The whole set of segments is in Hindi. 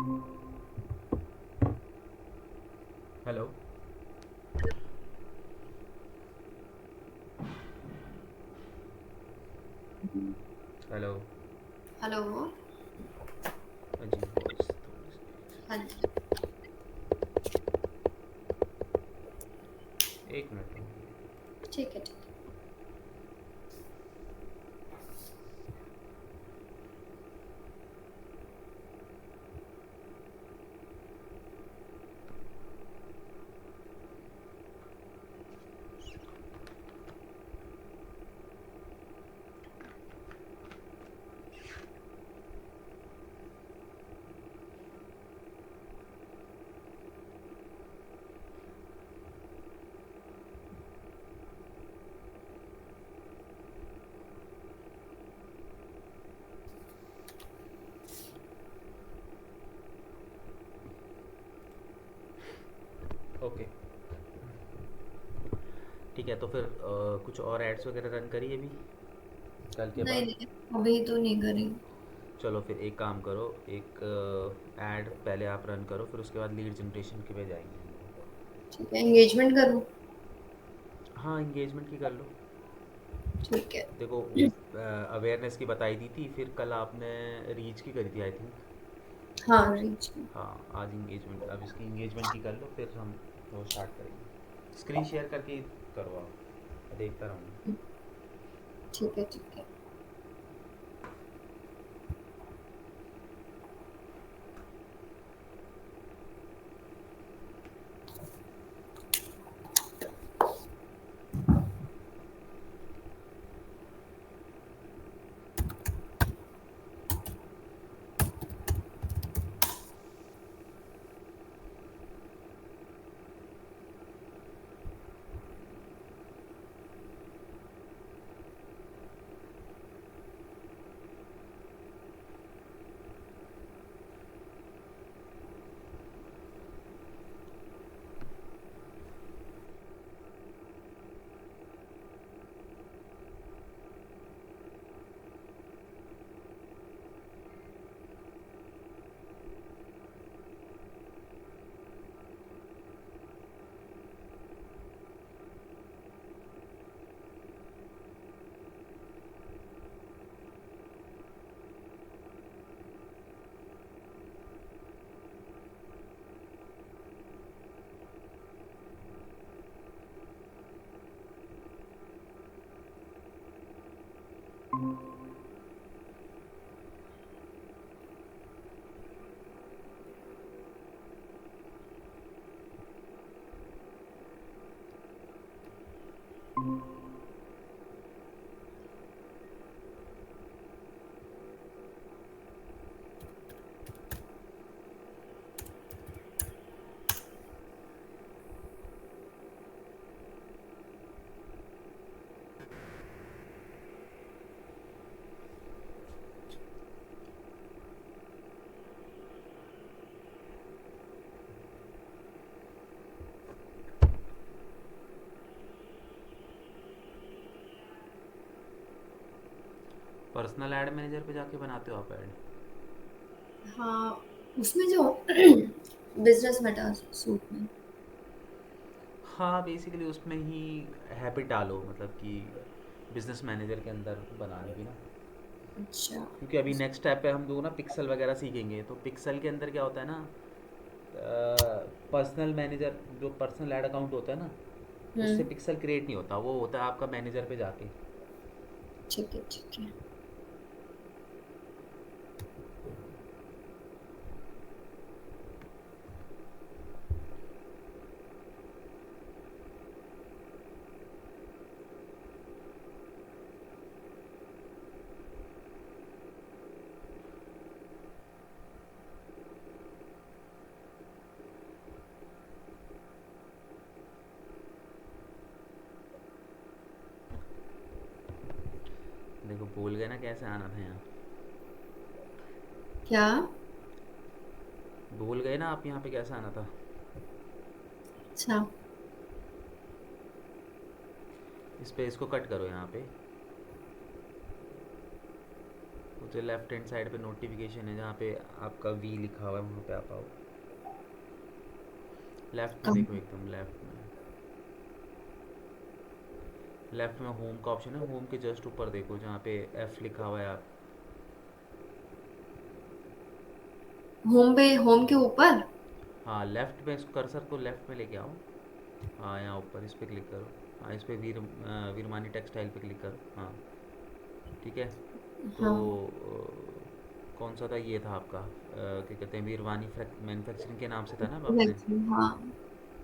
हेलो। हेलो। हेलो। जी वॉइस थोड़ी सी। हाँ जी। एक मिनट रुकिए। ठीक है ठीक है। ओके। ठीक है, तो फिर कुछ और एड्स वगैरह रन करिए अभी कल के नहीं बाद। नहीं, अभी तो नहीं करी। चलो फिर एक काम करो, एक ऐड पहले आप रन करो, फिर उसके बाद लीड जनरेशन के पे जाएंगे हम लोग। ठीक है, एंगेजमेंट करूँ? हाँ इंगेजमेंट की कर लो। ठीक है। देखो, अवेयरनेस की बताई दी थी, फिर कल आपने रीच की करी थी आई थिंक। हाँ रीच। हाँ आज इंगेजमेंट, अब इसकी इंगेजमेंट की कर लो, फिर हम वो स्टार्ट करेंगे। स्क्रीन शेयर करके करो आप, देखता रहूँगा। ठीक है ठीक है। पर्सनल ऐड मैनेजर पे जाके बनाते हो आप ऐड? हाँ, उसमें जो बिजनेस मेटा सूट में। हाँ बेसिकली उसमें ही हैबिट डालो, मतलब कि बिजनेस मैनेजर के अंदर बनाने की ना। अच्छा। क्योंकि अभी नेक्स्ट स्टेप पे हम लोग ना पिक्सल वगैरह सीखेंगे, तो पिक्सल के अंदर क्या होता है ना, पर्सनल मैनेजर जो पर्सनल ऐड अकाउंट होता है ना, उससे हम्म। पिक्सल क्रिएट नहीं होता, वो होता है आपका मैनेजर पे जाके। ठीक है ठीक है। देखो भूल गए ना कैसे आना था यहाँ। क्या? भूल गए ना आप यहाँ पे कैसे आना था। अच्छा। इस पे इसको कट करो यहाँ पे, उसे लेफ्ट हैंड साइड पे नोटिफिकेशन है जहाँ पे आपका वी लिखा हुआ है, वहाँ पे आप आओ। लेफ्ट में कम देखो, एकदम लेफ्ट में होम का ऑप्शन है, होम के जस्ट ऊपर देखो जहाँ पे एफ लिखा हुआ है आप। होम के ऊपर। हाँ लेफ्ट में, इस कर्सर को लेफ्ट में लेके आओ। हाँ यहाँ ऊपर इस पर क्लिक करो। हाँ इस पर वीरमानी टेक्सटाइल पे क्लिक करो। हाँ ठीक है। तो हाँ कौन सा था, ये था आपका क्या कहते हैं, वीरवानी मैन्युफैक्चरिंग के नाम से था ना आपने। वैक्सीन, हाँ।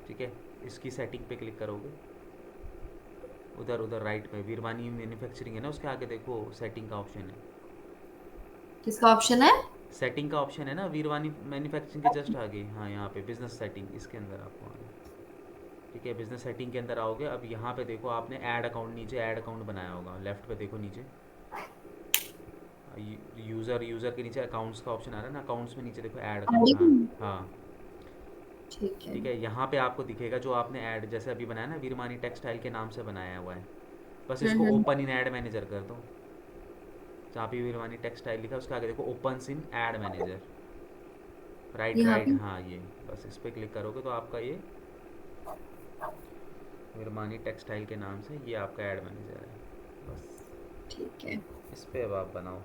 ठीक है, इसकी सेटिंग पे क्लिक करोगे। उधर उधर राइट में वीरवानी मैन्युफैक्चरिंग है ना, उसके आगे देखो सेटिंग का ऑप्शन है। किसका ऑप्शन है? सेटिंग का ऑप्शन है ना वीरवानी मैन्युफैक्चरिंग के जस्ट आगे। हाँ यहाँ पे बिजनेस सेटिंग, इसके अंदर आपको आना है। ठीक है, बिजनेस सेटिंग के अंदर आओगे। अब यहाँ पे देखो आपने ऐड अकाउंट, नीचे ऐड अकाउंट बनाया होगा, लेफ्ट पे देखो नीचे यूज़र के नीचे अकाउंट्स का ऑप्शन आ रहा है ना, अकाउंट्स में नीचे देखो ऐड अकाउंट। हाँ हाँ ठीक है। ठीक है, यहाँ पे आपको दिखेगा जो आपने ऐड जैसे अभी बनाया ना, वीरमानी टेक्सटाइल के नाम से बनाया हुआ है। बस इसको हम्म। ओपन इन ऐड मैनेजर कर दो। जहाँ पे वीरवानी टेक्सटाइल लिखा है उसके आगे देखो open in add manager. Right यहाँ राइट, पे। हाँ ये, बस इस पर क्लिक करोगे तो आपका ये वीरमानी टेक्सटाइल के नाम से ये आपका ऐड मैनेजर है। बस ठीक है। इस पे अब आप बनाओ।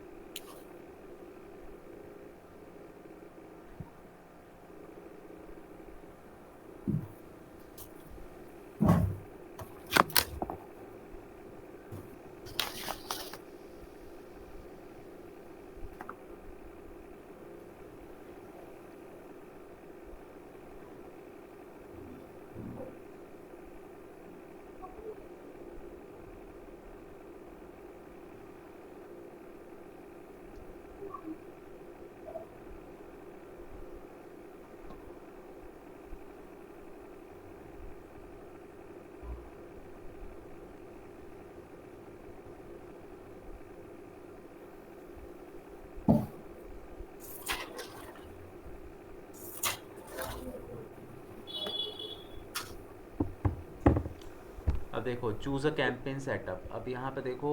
अब देखो चूज़ अ कैंपेन सेटअप। अब यहाँ पे देखो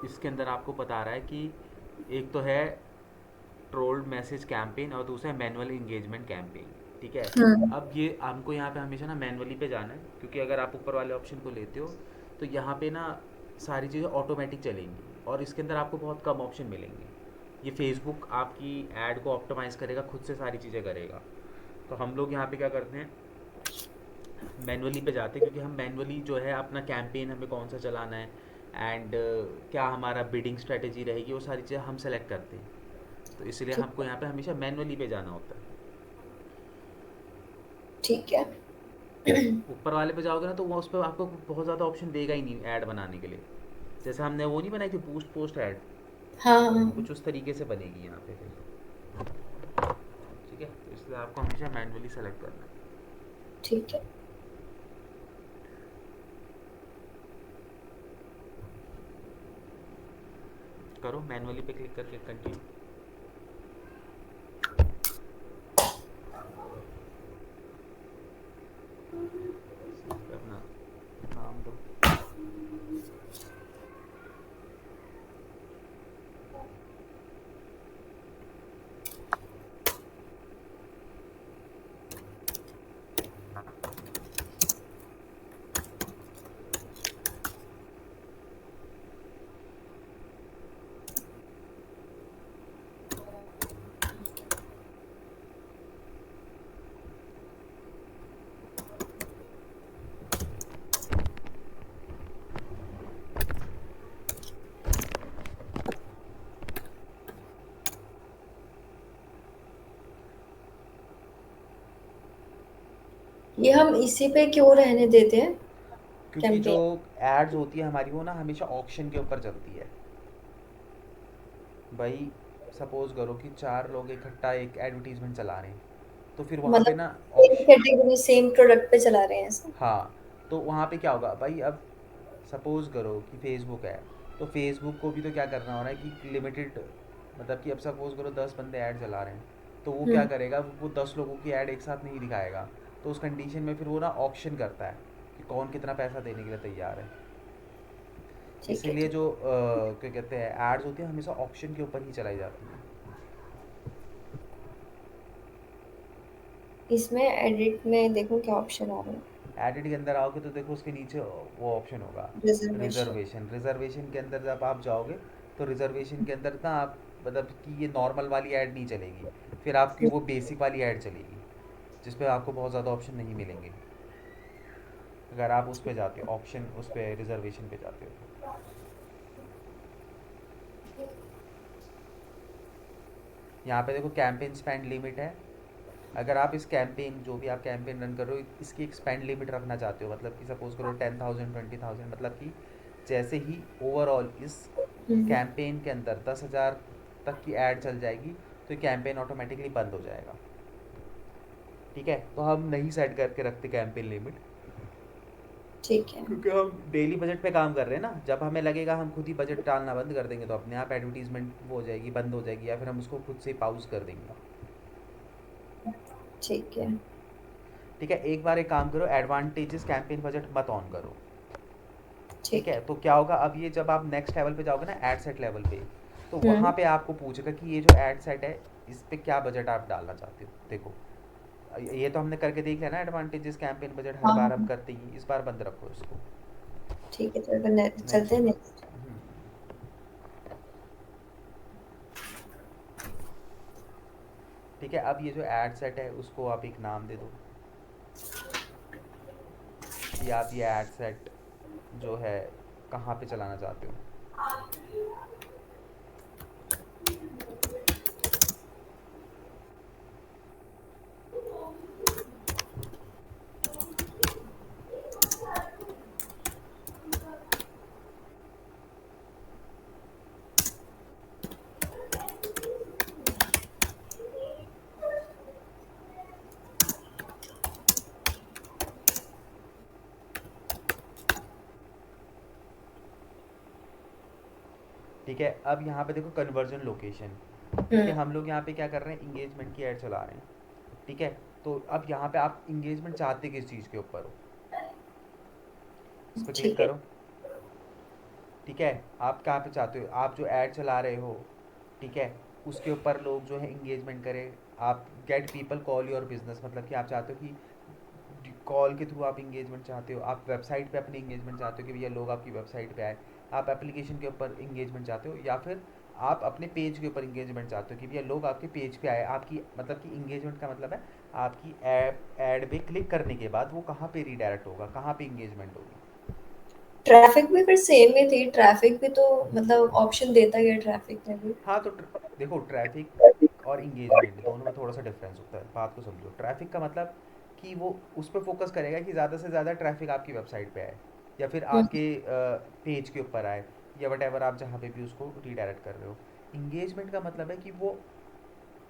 इसके अंदर आपको बता रहा है कि एक तो है ट्रोल्ड मैसेज कैंपेन और दूसरा है मैनुअल इंगेजमेंट कैंपेन। ठीक है, हम्म। अब ये हमको यहाँ पे हमेशा ना मैनुअली पे जाना है, क्योंकि अगर आप ऊपर वाले ऑप्शन को लेते हो तो यहाँ पे ना सारी चीज़ें ऑटोमेटिक चलेंगी और इसके अंदर आपको बहुत कम ऑप्शन मिलेंगे। ये फेसबुक आपकी ऐड को ऑप्टिमाइज़ करेगा, खुद से सारी चीज़ें करेगा। तो हम लोग यहाँ पे क्या करते हैं, मैनुअली पे जाते हैं, क्योंकि हम मैनुअली जो है अपना कैंपेन हमें कौन सा चलाना है एंड क्या हमारा बिडिंग स्ट्रेटेजी रहेगी, वो सारी चीज़ें हम सेलेक्ट करते हैं। तो इसलिए ठीक हमको यहाँ पे हमेशा मैनुअली पे जाना होता है। ठीक है। ऊपर वाले पे जाओगे ना तो वो उस पर आपको बहुत ज़्यादा ऑप्शन देगा ही नहीं ऐड बनाने के लिए। जैसे हमने वो नहीं बनाई थी बूस्ट पोस्ट ऐड, हाँ हाँ। कुछ उस तरीके से बनेगी यहाँ पे फिर। ठीक है, तो इसलिए आपको हमेशा मैनुअली सेलेक्ट करना है। ठीक है। करो मैनुअली पे क्लिक करके कंटिन्यू। अपना नाम दो। ये हम इसी पे क्यों रहने देते हैं? क्योंकि जो कैंपेन। एड्स होती है हमारी वो ना हमेशा ऑक्शन के ऊपर चलती है। भाई सपोज करो कि चार लोग इकट्ठा एक एडवर्टीजमेंट चला रहे हैं, तो फिर वहाँ पे मतलब ना same auction. Category same product पे चला रहे हैं ऐसा? हाँ, तो वहाँ पे क्या होगा भाई, अब सपोज़ करो कि फेसबुक है, तो फेसबुक को भी तो क्या करना हो रहा है कि लिमिटेड, मतलब कि अब सपोज़ करो 10 बंदे ऐड चला रहे हैं, तो वो क्या हम्म। करेगा, वो 10 लोगों की ऐड एक साथ नहीं दिखाएगा। तो उस कंडीशन में फिर वो ना ऑक्शन करता है कि कौन कितना पैसा देने के लिए तैयार है। ठीक है, इसीलिए ठीक। जो क्या कहते हैं एड्स होती हैं हमेशा ऑप्शन के ऊपर ही चलाई जाती हैं। इसमें एडिट में देखो क्या ऑप्शन आ रहा है। एडिट के अंदर आओगे तो देखो उसके नीचे वो ऑप्शन होगा रिजर्वेशन। रिजर्वेशन। रिजर्वेशन के अंदर जब आप जाओगे तो रिजर्वेशन के अंदर ना आप मतलब कि ये नॉर्मल वाली ऐड नहीं चलेगी, फिर आपकी वो बेसिक वाली ऐड चलेगी जिस पे आपको बहुत ज़्यादा ऑप्शन नहीं मिलेंगे। अगर आप उस पे जाते हो ऑप्शन उस पे रिजर्वेशन पे जाते हो तो यहाँ पे देखो कैंपेन स्पेंड लिमिट है। अगर आप इस कैंपेन जो भी आप कैंपेन रन कर रहे हो इसकी एक स्पेंड लिमिट रखना चाहते हो, मतलब कि सपोज करो 10,000 20,000, मतलब कि जैसे ही ओवरऑल इस हम्म। कैंपेन के अंदर 10,000 तक की ऐड चल जाएगी तो ये कैंपेन ऑटोमेटिकली बंद हो जाएगा। ठीक है, तो हम नहीं सेट करके रखते कैंपेन लिमिट, ठीक है। क्योंकि हम डेली बजट पे काम कर रहे हैं ना। जब हमें लगेगा हम खुद ही बजट डालना बंद कर देंगे तो अपने आप एडवर्टीजमेंट वो हो जाएगी, बंद हो जाएगी, या फिर हम उसको खुद से पाउज कर देंगे। ठीक है। ठीक है, एक बार एक काम करो, एडवांटेजेस कैंपेन बजट मत ऑन करो। ठीक ठीक है, है। तो क्या होगा अब ये जब आप नेक्स्ट लेवल पे जाओगे ना एड सेट लेवल पे, तो वहाँ हम्म। पे आपको पूछेगा कि ये जो एड सेट है इस पे क्या बजट आप डालना चाहते हो। देखो ये तो हमने करके देख लिया ना, एडवांटेजेस कैंपेन बजट हर हाँ, बार हम हाँ। करते ही, इस बार बंद रखो इसको। ठीक है, तो चलते नेक्स्ट। हैं नेक्स्ट। ठीक है, अब ये जो एड सेट है उसको आप एक नाम दे दो कि आप ये एड सेट जो है कहाँ पे चलाना चाहते हो। ठीक है, अब यहाँ पे देखो कन्वर्जन लोकेशन। ठीक है, हम्म। हम लोग यहाँ पे क्या कर रहे हैं, इंगेजमेंट की ऐड चला रहे हैं। ठीक है, तो अब यहाँ पे आप इंगेजमेंट चाहते किस चीज़ के ऊपर हो, इस पर क्लिक ठीक है। करो। ठीक है, आप कहाँ पे चाहते हो, आप जो ऐड चला रहे हो, ठीक है, उसके ऊपर लोग जो है इंगेजमेंट करें। आप get people call your business, मतलब कि आप चाहते हो कि कॉल के थ्रू आप इंगेजमेंट चाहते हो। आप वेबसाइट पे अपनी इंगेजमेंट चाहते हो कि भैया लोग आपकी वेबसाइट पे आए। आप एप्लीकेशन के ऊपर इंगेजमेंट चाहते हो, या फिर आप अपने पेज के ऊपर इंगेजमेंट चाहते हो कि भैया लोग आपके पेज पे आए। आपकी मतलब कि इंगेजमेंट का मतलब है आपकी ऐड पे क्लिक करने के बाद वो कहाँ पे रीडायरेक्ट होगा, कहाँ पे इंगेजमेंट होगी। ट्रैफिक भी फिर सेम ही थी, ट्रैफिक भी तो मतलब ऑप्शन देता गया ट्रैफिक में भी। हाँ तो देखो ट्रैफिक और इंगेजमेंट दोनों में थोड़ा सा डिफरेंस होता है, बात को समझो। ट्रैफिक का मतलब कि वो उस पर फोकस करेगा कि ज़्यादा से ज़्यादा ट्रैफिक आपकी वेबसाइट पे आए, या फिर हम्म। आपके पेज के ऊपर आए, या वट एवर आप जहाँ पे भी उसको रीडायरेक्ट कर रहे हो। इंगेजमेंट का मतलब है कि वो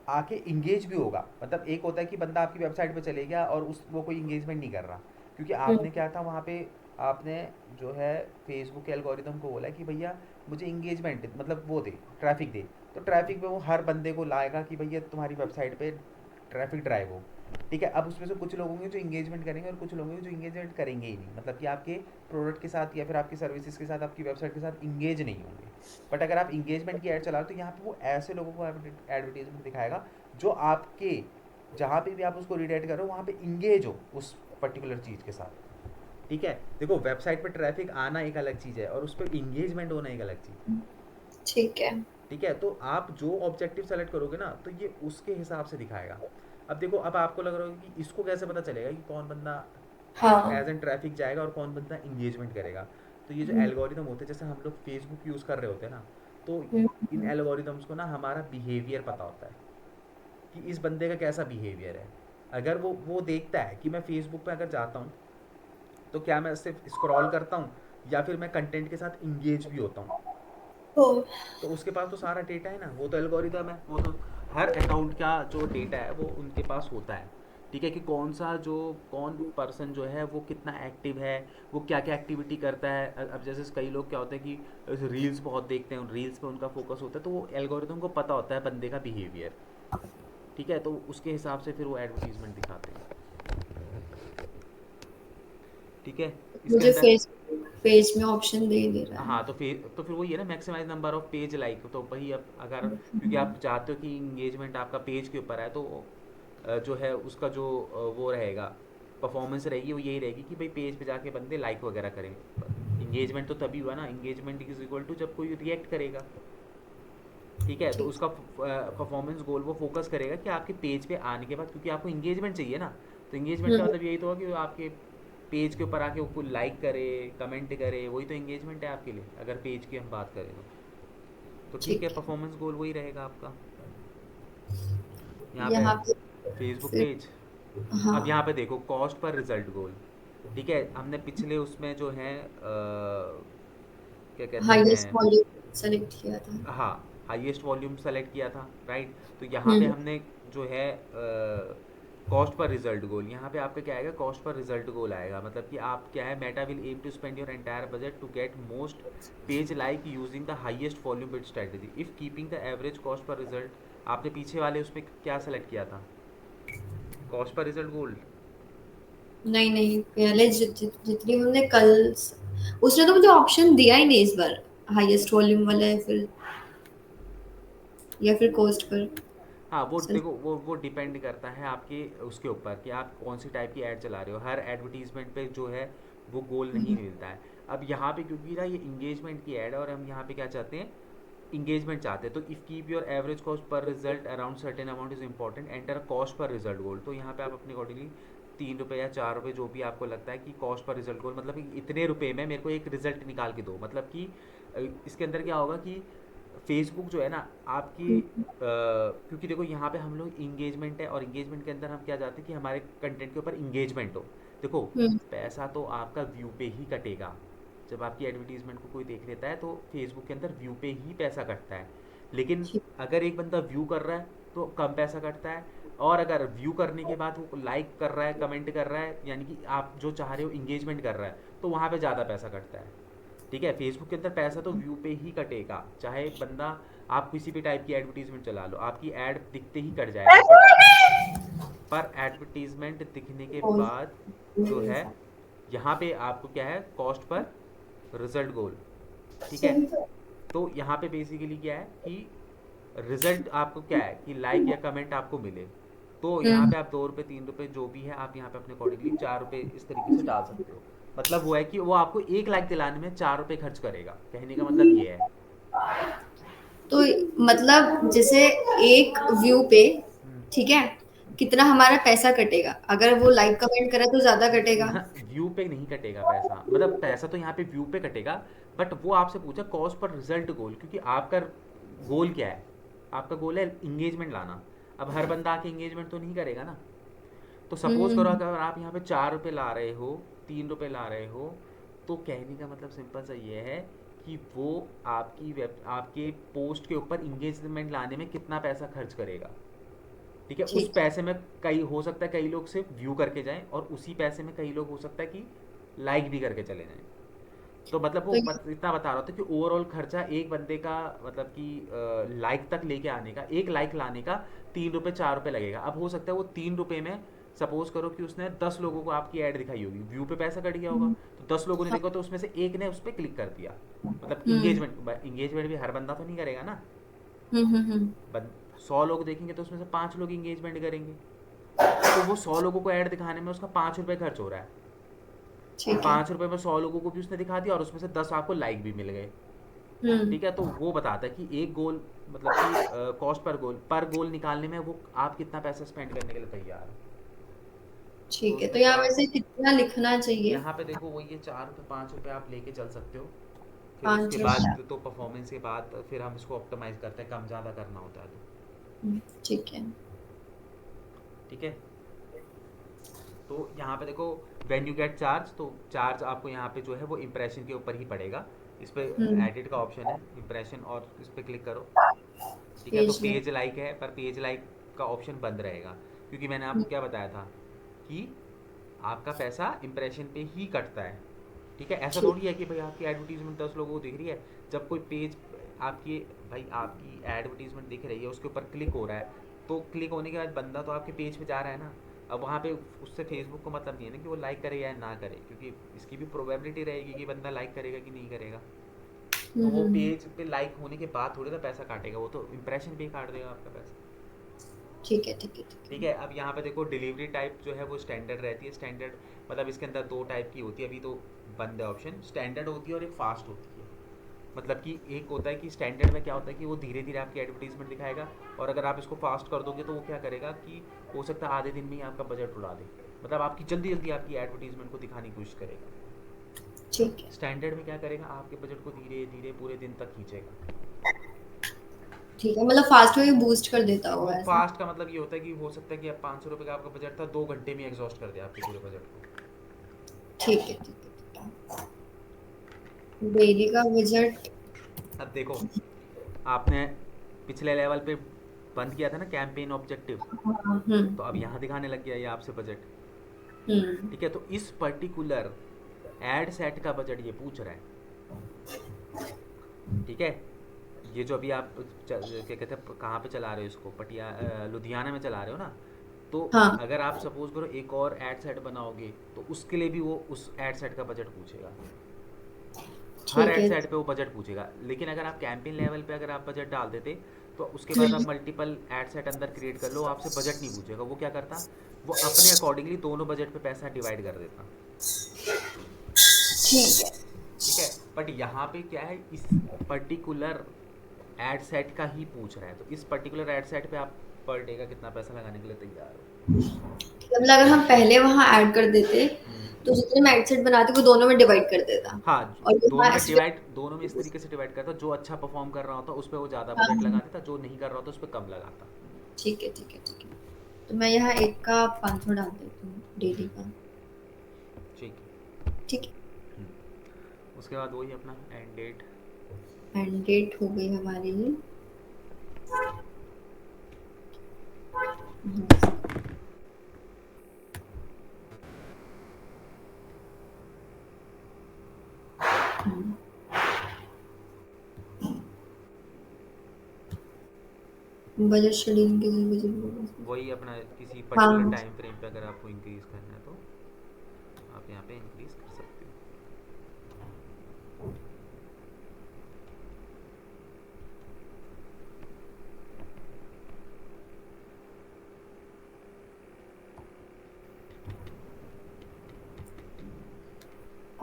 आके इंगेज भी होगा। मतलब एक होता है कि बंदा आपकी वेबसाइट पे चले गया और उस वो कोई इंगेजमेंट नहीं कर रहा, क्योंकि आपने हम्म। क्या था वहाँ पे, आपने जो है फेसबुक के एल्गोरिदम को बोला कि भैया मुझे इंगेजमेंट मतलब वो दे, ट्रैफिक दे। तो ट्रैफिक पे वो हर बंदे को लाएगा कि भैया तुम्हारी वेबसाइट पे ट्रैफिक ड्राइव हो। ठीक है, अब उसमें से कुछ लोग होंगे जो इंगेजमेंट करेंगे और कुछ लोग होंगे जो इंगेजमेंट करेंगे ही नहीं, मतलब कि आपके प्रोडक्ट के साथ या फिर आपकी सर्विसेज के साथ, आपकी वेबसाइट के साथ इंगेज नहीं होंगे। बट अगर आप इंगेजमेंट की ऐड चलाओ तो यहाँ पे वो ऐसे लोगों को एडवर्टीजमेंट दिखाएगा जो आपके जहाँ पे भी आप उसको रीडायरेक्ट करो वहाँ पे इंगेज हो उस पर्टिकुलर चीज़ के साथ। ठीक है, देखो वेबसाइट पर ट्रैफिक आना एक अलग चीज़ है और उस पर इंगेजमेंट होना एक अलग चीज़ है। ठीक है। ठीक है, तो आप जो ऑब्जेक्टिव सेलेक्ट करोगे ना तो ये उसके हिसाब से दिखाएगा। अब देखो, अब आपको लग रहा होगा कि इसको कैसे पता चलेगा कि कौन बंदा हाँ। एज एन ट्रैफिक जाएगा और कौन बंदा इंगेजमेंट करेगा। तो ये जो हम्म। एल्गोरिदम होते हैं, जैसे हम लोग फेसबुक यूज़ कर रहे होते हैं ना, तो इन हम्म। एल्गोरिदम्स को ना हमारा बिहेवियर पता होता है कि इस बंदे का कैसा बिहेवियर है। अगर वो देखता है कि मैं फेसबुक पे अगर जाता हूँ तो क्या मैं सिर्फ स्क्रॉल करता हूँ या फिर मैं कंटेंट के साथ इंगेज भी होता हूँ, ओ। तो उसके पास तो सारा डेटा है ना, वो तो एल्गोरिदम है, वो तो हर अकाउंट का जो डेटा है वो उनके पास होता है। ठीक है, कि कौन सा जो कौन पर्सन जो है वो कितना एक्टिव है, वो क्या क्या एक्टिविटी करता है। अब जैसे कई लोग क्या होता है कि रील्स बहुत देखते हैं, रील्स पे उनका फोकस होता है, तो वो एल्गोरिदम को पता होता है बंदे का बिहेवियर। ठीक है, तो उसके हिसाब से फिर वो एडवर्टीजमेंट दिखाते हैं। ठीक है, इसके मुझे अंदर फेस पेज में ऑप्शन दे ही दे रहा है। हाँ, तो फिर वही है ना, maximize number of page like, तो वही अब अगर, क्योंकि आप चाहते हो कि इंगेजमेंट आपका पेज के ऊपर है, तो जो है उसका जो वो रहेगा, परफॉर्मेंस रहेगी वो यही रहेगी कि भाई पेज पे जाके बंदे लाइक वगैरह करें। इंगेजमेंट तो तभी हुआ ना, इंगेजमेंट इज इक्वल टू जब कोई रिएक्ट करेगा। ठीक है, तो ठीक। उसका परफॉर्मेंस गोल वो फोकस करेगा कि आपके पेज पे आने के बाद, क्योंकि आपको इंगेजमेंट चाहिए ना, तो इंगेजमेंट का हम्म। मतलब यही तो होगा कि वो आपके पेज के ऊपर आके वो लाइक करे, कमेंट करे, वही तो इंगेजमेंट है आपके लिए, अगर पेज की हम बात करें तो ठीक है, ठीक है। परफॉर्मेंस गोल वही रहेगा आपका यहाँ पे। यहाँ पे फेसबुक फिर पेज, अब हाँ, यहाँ पे देखो कॉस्ट पर रिजल्ट गोल। ठीक है, हमने पिछले उसमें जो है क्या कहते हाईएस्ट हैं, वॉल्यूम सेलेक्ट किया था। हाँ, हाईएस्ट वॉल्यूम सेलेक्ट किया था, राइट। तो यहाँ पे हम्म। हमने जो है कॉस्ट पर रिजल्ट गोल, यहाँ पे आपका क्या आएगा, कॉस्ट पर रिजल्ट गोल आएगा, मतलब कि आप क्या है, Meta will aim to spend your entire budget to get most page like using the highest volume bid strategy if keeping the average cost per result. आपने पीछे वाले उसमें क्या सेलेक्ट किया था, कॉस्ट पर रिजल्ट गोल। नहीं नहीं, पहले जितनी हमने कल उसने तो मुझे ऑप्शन दिया ही नहीं इस बार, हाईएस्ट वॉल्यूम वाला है फिर या फिर कोस्ट पर। हाँ, वो चल। देखो वो डिपेंड करता है आपके उसके ऊपर कि आप कौन सी टाइप की ऐड चला रहे हो, हर एडवर्टीजमेंट पे जो है वो गोल नहीं मिलता है। अब यहाँ पे क्योंकि ना ये इंगेजमेंट की ऐड है, और हम यहाँ पे क्या चाहते हैं, इंगेजमेंट चाहते हैं, तो if keep your average cost per result around certain amount is important enter cost per result goal. तो यहाँ पे आप अपने अकॉर्डिंगली 3 रुपये या 4 रुपये जो भी आपको लगता है कि कॉस्ट पर रिजल्ट गोल, मतलब कि इतने रुपए में मेरे को एक रिजल्ट निकाल के दो, मतलब कि इसके अंदर क्या होगा कि फेसबुक जो है ना आपकी क्योंकि देखो यहाँ पे हम लोग इंगेजमेंट है, और इंगेजमेंट के अंदर हम क्या चाहते हैं कि हमारे कंटेंट के ऊपर इंगेजमेंट हो। देखो, हम्म। पैसा तो आपका व्यू पे ही कटेगा, जब आपकी एडवर्टीजमेंट को कोई देख लेता है तो फेसबुक के अंदर व्यू पे ही पैसा कटता है। लेकिन ठीक। अगर एक बंदा व्यू कर रहा है तो कम पैसा कटता है, और अगर व्यू करने के बाद वो लाइक कर रहा है, कमेंट कर रहा है, यानी कि आप जो चाह रहे हो इंगेजमेंट कर रहा है, तो वहाँ पे ज़्यादा पैसा कटता है। ठीक है, फेसबुक के अंदर पैसा तो व्यू पे ही कटेगा, चाहे बंदा, आप किसी भी टाइप की एडवर्टीजमेंट चला लो, आपकी ऐड दिखते ही कट जाएगा, पर एडवर्टीजमेंट दिखने के और बाद जो है यहाँ पे आपको क्या है, कॉस्ट पर रिजल्ट गोल। ठीक है, तो यहाँ पे बेसिकली क्या है कि रिजल्ट आपको क्या है कि लाइक या कमेंट आपको मिले, तो यहाँ हम्म। पे आप 2 रुपये 3 रुपये जो भी है आप यहाँ पे अपने अकॉर्डिंगली 4 रुपये इस तरीके से डाल सकते हो। मतलब वो है कि वो आपको एक लाइक दिलाने में 4 रुपये खर्च करेगा, कहने का मतलब ये है। तो मतलब जैसे एक व्यू पे, ठीक है, कितना हमारा पैसा कटेगा? अगर वो लाइक कमेंट करे तो ज्यादा कटेगा। ना, व्यू पे नहीं कटेगा पैसा, मतलब पैसा तो यहाँ पे व्यू पे कटेगा, बट वो आपसे पूछा कॉस्ट पर रिजल्ट गोल, क्योंकि आपका गोल क्या है, आपका गोल है इंगेजमेंट लाना। अब हर बंदा आके इंगेजमेंट तो नहीं करेगा ना, तो सपोज करो हम्म। अगर आप यहाँ पे 4 रुपये ला रहे हो, 3 रुपये ला रहे हो, तो कहने का मतलब सिंपल सा ये है कि वो आपकी वेब आपके पोस्ट के ऊपर इंगेजमेंट लाने में कितना पैसा खर्च करेगा। ठीक है, उस ठीक। पैसे में कई हो सकता है, कई लोग सिर्फ व्यू करके जाएं, और उसी पैसे में कई लोग हो सकता है कि लाइक भी करके चले जाएं। तो मतलब तो इतना बता रहा था कि ओवरऑल खर्चा एक बंदे का, मतलब कि लाइक तक लेके आने का, एक लाइक लाने का 3 रुपये 4 रुपये लगेगा। अब हो सकता है वो 3 रुपये में, सपोज करो कि उसने 10 लोगों को आपकी ऐड दिखाई होगी, व्यू पे पैसा कट गया होगा, तो 10 लोगों ने हाँ। देखा, तो उसमें से एक ने उस पर क्लिक कर दिया, मतलब हम्म। इंगेजमेंट भी हर बंदा तो नहीं करेगा ना। हम्म। 100 लोग देखेंगे तो उसमें से 5 लोग इंगेजमेंट करेंगे, तो वो 100 लोगों को ऐड दिखाने में उसका 5 रुपये खर्च हो रहा है। अब ठीक है। 5 रुपये में 100 लोगों को भी उसने दिखा दिया, और उसमें से 10 आपको लाइक भी मिल गए। हम्म। ठीक है, तो वो बताता है कि एक गोल, मतलब कि कॉस्ट पर गोल निकालने में वो आप कितना पैसा स्पेंड करने के लिए तैयार हो। तो ठीक है, तो उसमें यहाँ चार, वैसे कितना लिखना चाहिए? यहाँ पे देखो वो ये 4 रुपये 5 रुपये आप लेके चल सकते हो, फिर उसके 5 रुपया। बाद तो परफॉर्मेंस के बाद फिर हम इसको ऑप्टिमाइज करते हैं, कम ज़्यादा करना होता है तो। ठीक है। ठीक है, तो यहाँ पे देखो, व्हेन यू गेट चार्ज, तो चार्ज आपको यहाँ पे जो है वो इम्प्रेशन के ऊपर ही पड़ेगा। इस पर हम्म। एडिट का ऑप्शन है, इम्प्रेशन, और इस पर क्लिक करो। ठीक है, तो पेज में। पेज लाइक है, पर पेज लाइक का ऑप्शन बंद रहेगा, क्योंकि मैंने आपको क्या बताया था कि आपका पैसा इम्प्रेशन पे ही कटता है। ठीक है, ऐसा ठीक। थोड़ी है कि भाई आपकी एडवर्टीजमेंट 10 लोगों को दिख रही है, जब कोई पेज आपकी, भाई आपकी एडवर्टीजमेंट दिख रही है, उसके ऊपर क्लिक हो रहा है, तो क्लिक होने के बाद बंदा तो आपके पेज पे जा रहा है ना, अब वहाँ पे उससे फेसबुक को मतलब नहीं है ना कि वो लाइक करे या ना करे, क्योंकि इसकी भी प्रोबेबिलिटी रहेगी कि बंदा लाइक करेगा कि नहीं करेगा। तो वो हम्म। पेज पे लाइक होने के बाद थोड़ी ना पैसा काटेगा, वो तो इंप्रेशन पे ही काट देगा आपका पैसा। ठीक है, ठीक है, ठीक ठीक है। है, अब यहाँ पे देखो डिलीवरी टाइप जो है वो स्टैंडर्ड रहती है। स्टैंडर्ड मतलब इसके अंदर दो टाइप की होती है, अभी तो बंद है ऑप्शन। स्टैंडर्ड होती है और एक फास्ट होती है। मतलब कि एक होता है कि स्टैंडर्ड में क्या होता है कि वो धीरे धीरे आपकी एडवर्टीजमेंट दिखाएगा, और अगर आप इसको फास्ट कर दोगे तो वो क्या करेगा कि हो सकता है आधे दिन में ही आपका बजट उड़ा दे। मतलब आपकी जल्दी जल्दी आपकी एडवर्टीजमेंट को दिखाने की कोशिश करेगा। ठीक है, स्टैंडर्ड में क्या करेगा, आपके बजट को धीरे धीरे पूरे दिन तक खींचेगा। ठीक है, मतलब फास्ट में बूस्ट कर देता वो होगा ऐसा। फास्ट का मतलब ये होता है कि हो सकता है कि अब 500 रुपये का आपका बजट था, 2 घंटे में एग्जॉस्ट कर दे आपके पूरे बजट को। ठीक है, ठीक है, ठीक है। डेली का बजट। अब देखो, आपने पिछले लेवल पे बंद किया था ना कैंपेन ऑब्जेक्टिव, हाँ, तो अब यहाँ दिखाने लग गया ये आपसे बजट। हम्म। ठीक है, तो इस पर्टिकुलर एड सेट का बजट ये पूछ रहा है। ठीक है, ये जो अभी आप क्या कहते हैं कहाँ पे चला रहे हो इसको, लुधियाना में चला रहे हो ना, तो हाँ, अगर आप सपोज करो एक और एड सेट बनाओगे तो उसके लिए भी वो उस एड सेट का बजट पूछेगा। हर ठीक एड है। सेट पे वो बजट पूछेगा। लेकिन अगर आप कैंपेन लेवल पे अगर आप बजट डाल देते तो उसके बाद आप हम्म। मल्टीपल एड सेट अंदर क्रिएट कर लो, आपसे बजट नहीं पूछेगा। वो क्या करता, वो अपने अकॉर्डिंगली दोनों बजट पे पैसा डिवाइड कर देता। ठीक है। ठीक है, बट यहाँ पे क्या है, इस पर्टिकुलर एड सेट का ही पूछ रहा है, तो इस पर्टिकुलर एड सेट पे आप पर डे का कितना पैसा लगाने के लिए तैयार हो। मतलब अगर हम पहले वहाँ ऐड कर देते, हम्म। तो जितने मैं एड सेट बनाती वो दोनों में डिवाइड कर देता। हाँ, और दोनों यहाँ में इस पे। डिवाइड, दोनों में इस तरीके से डिवाइड करता, जो अच्छा परफॉर्म कर रहा होता उस पर वो ज़्यादा हाँ, बजट लगा हाँ। देता, जो नहीं कर रहा होता उस पर कम लगाता। ठीक है, ठीक है, ठीक है। तो मैं यहाँ एक का 500 डाल देती हूँ डेली हम्म, का। ठीक है। ठीक है। उसके बाद वही अपना एंड डेट। एंड डेट हो गई हमारी। बजट शेड्यूलिंग के लिए बजट। वही अपना किसी पर्टिकुलर हाँ। टाइम फ्रेम पे अगर आपको इंक्रीज करना है तो आप यहाँ पे इंक्रीज कर सकते हो।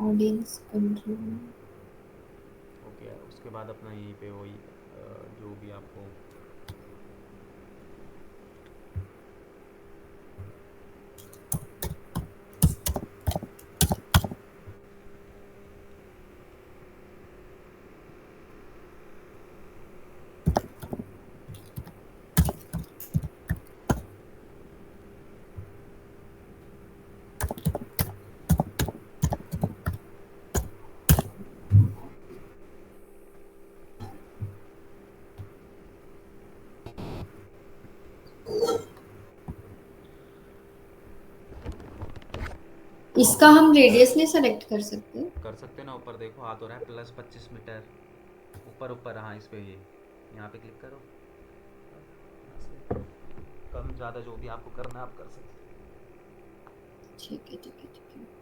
Audience control. ओके, उसके बाद अपना यहीं पे वही जो भी आपको इसका हम रेडियस नहीं सेलेक्ट कर सकते? कर सकते हो ना। ऊपर देखो हाथ हो रहा है +25 मीटर, ऊपर ऊपर। हाँ, इस पे ये यहाँ पे क्लिक करो, यहाँ से कम ज़्यादा जो भी आपको करना है आप कर सकते ठीक है, ठीक है, ठीक है।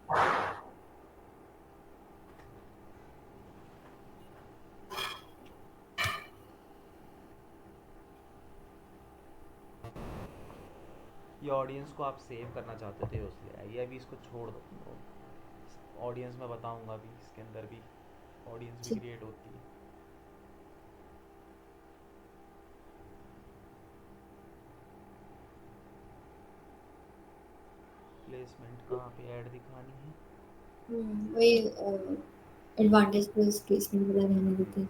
हो। ये ऑडियंस को आप सेव करना चाहते थे इसलिए ये अभी इसको छोड़ दो। ऑडियंस में बताऊंगा भी, इसके अंदर भी ऑडियंस भी ठीक। क्रिएट होती है। प्लेसमेंट कहाँ पे ऐड दिखानी है। वही एडवांटेज प्लस प्लेसमेंट वगैरह रहने देते हैं।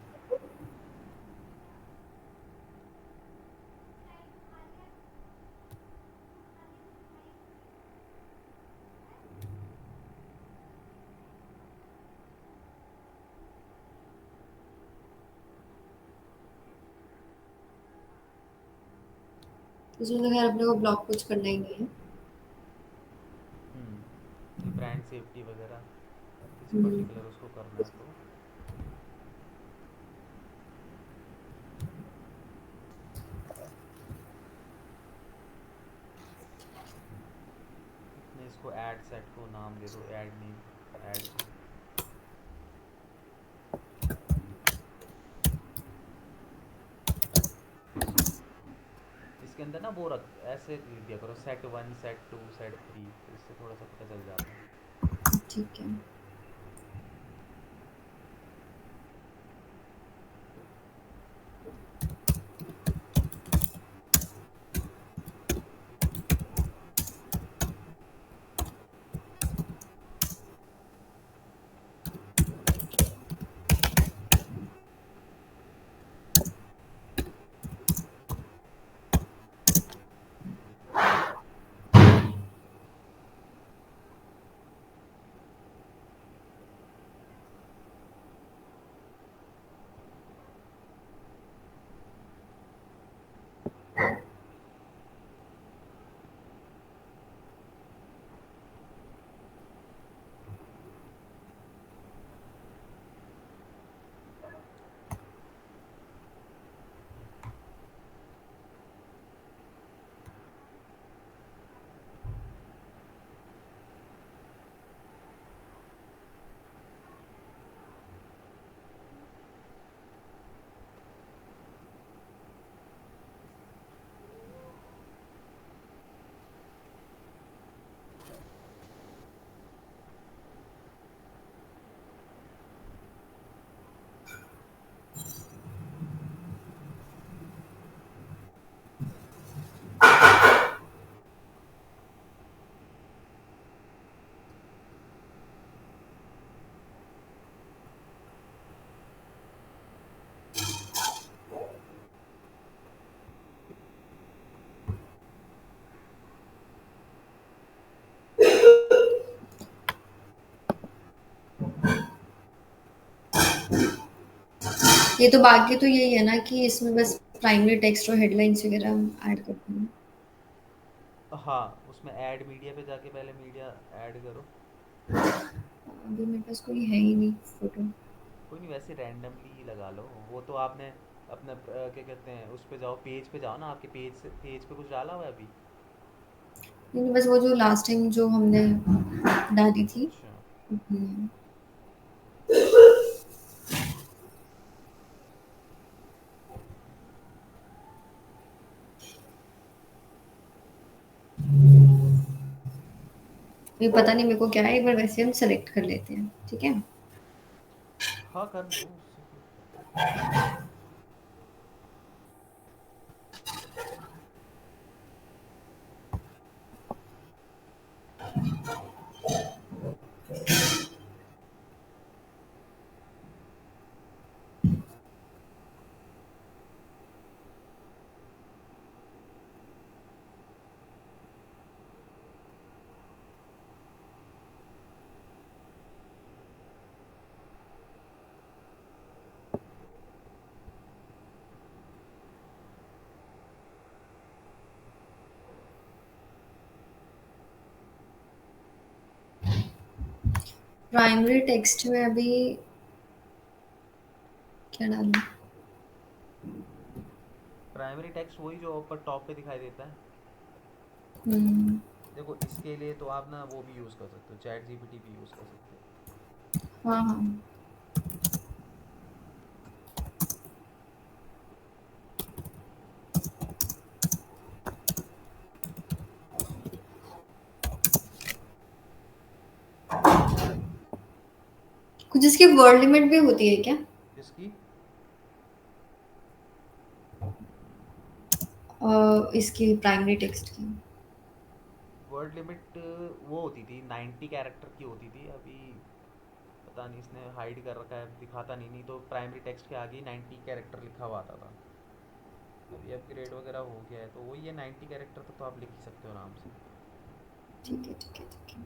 इसमें तो खैर अपने को ब्लॉक कुछ करना ही नहीं है। सेफ्टी वगैरह किसी हम्म, पर्टिकुलर उसको करना है तो। मैं इसको ऐड सेट को नाम दे दो, ऐड नेम, ऐड को। इसके अंदर ना वो रख, ऐसे लिख दिया करो, set one, set two, set three, तो इससे थोड़ा सा पता चल जाता है। ठीक है। ये तो बाकी तो यही है ना कि इसमें बस प्राइमरी टेक्स्ट और हेडलाइंस वगैरह ऐड करते हैं। हाँ, उसमें ऐड मीडिया पे जाके पहले मीडिया ऐड करो। अभी मेरे पास कोई है ही नहीं फोटो। कोई नहीं, वैसे रैंडमली ही लगा लो। वो तो आपने अपना क्या कहते हैं, उस पे जाओ, पेज पे जाओ ना, आपके पेज से, पेज पे कुछ डाला हुआ है अभी? नहीं, बस वो जो लास्ट टाइम जो हमने डाली थी अच्छा। उतनी है। ये पता नहीं मेरे को क्या है, एक बार वैसे हम सेलेक्ट कर लेते हैं, ठीक है। हाँ, कर लो, उससे कोई दिक्कत नहीं। प्राइमरी टेक्स्ट में अभी क्या डालूं? प्राइमरी टेक्स्ट वही जो ऊपर टॉप पे दिखाई देता है। हम्म, देखो, इसके लिए तो आप ना वो भी यूज़ कर सकते हो, चैट जीपीटी भी यूज़ कर सकते हो। हाँ हाँ। कुछ इसकी वर्ड लिमिट भी होती है क्या? इसकी इसकी प्राइमरी टेक्स्ट की। वर्ड लिमिट वो होती थी, 90 कैरेक्टर की होती थी। अभी पता नहीं, इसने हाइड कर रखा है, दिखाता नहीं। नहीं तो प्राइमरी टेक्स्ट के आगे ही 90 कैरेक्टर लिखा हुआ आता था। अभी अपग्रेड वगैरह हो गया है तो वही है, 90 कैरेक्टर तक तो आप लिख ही सकते हो आराम से। ठीक है ठीक है ठीक है।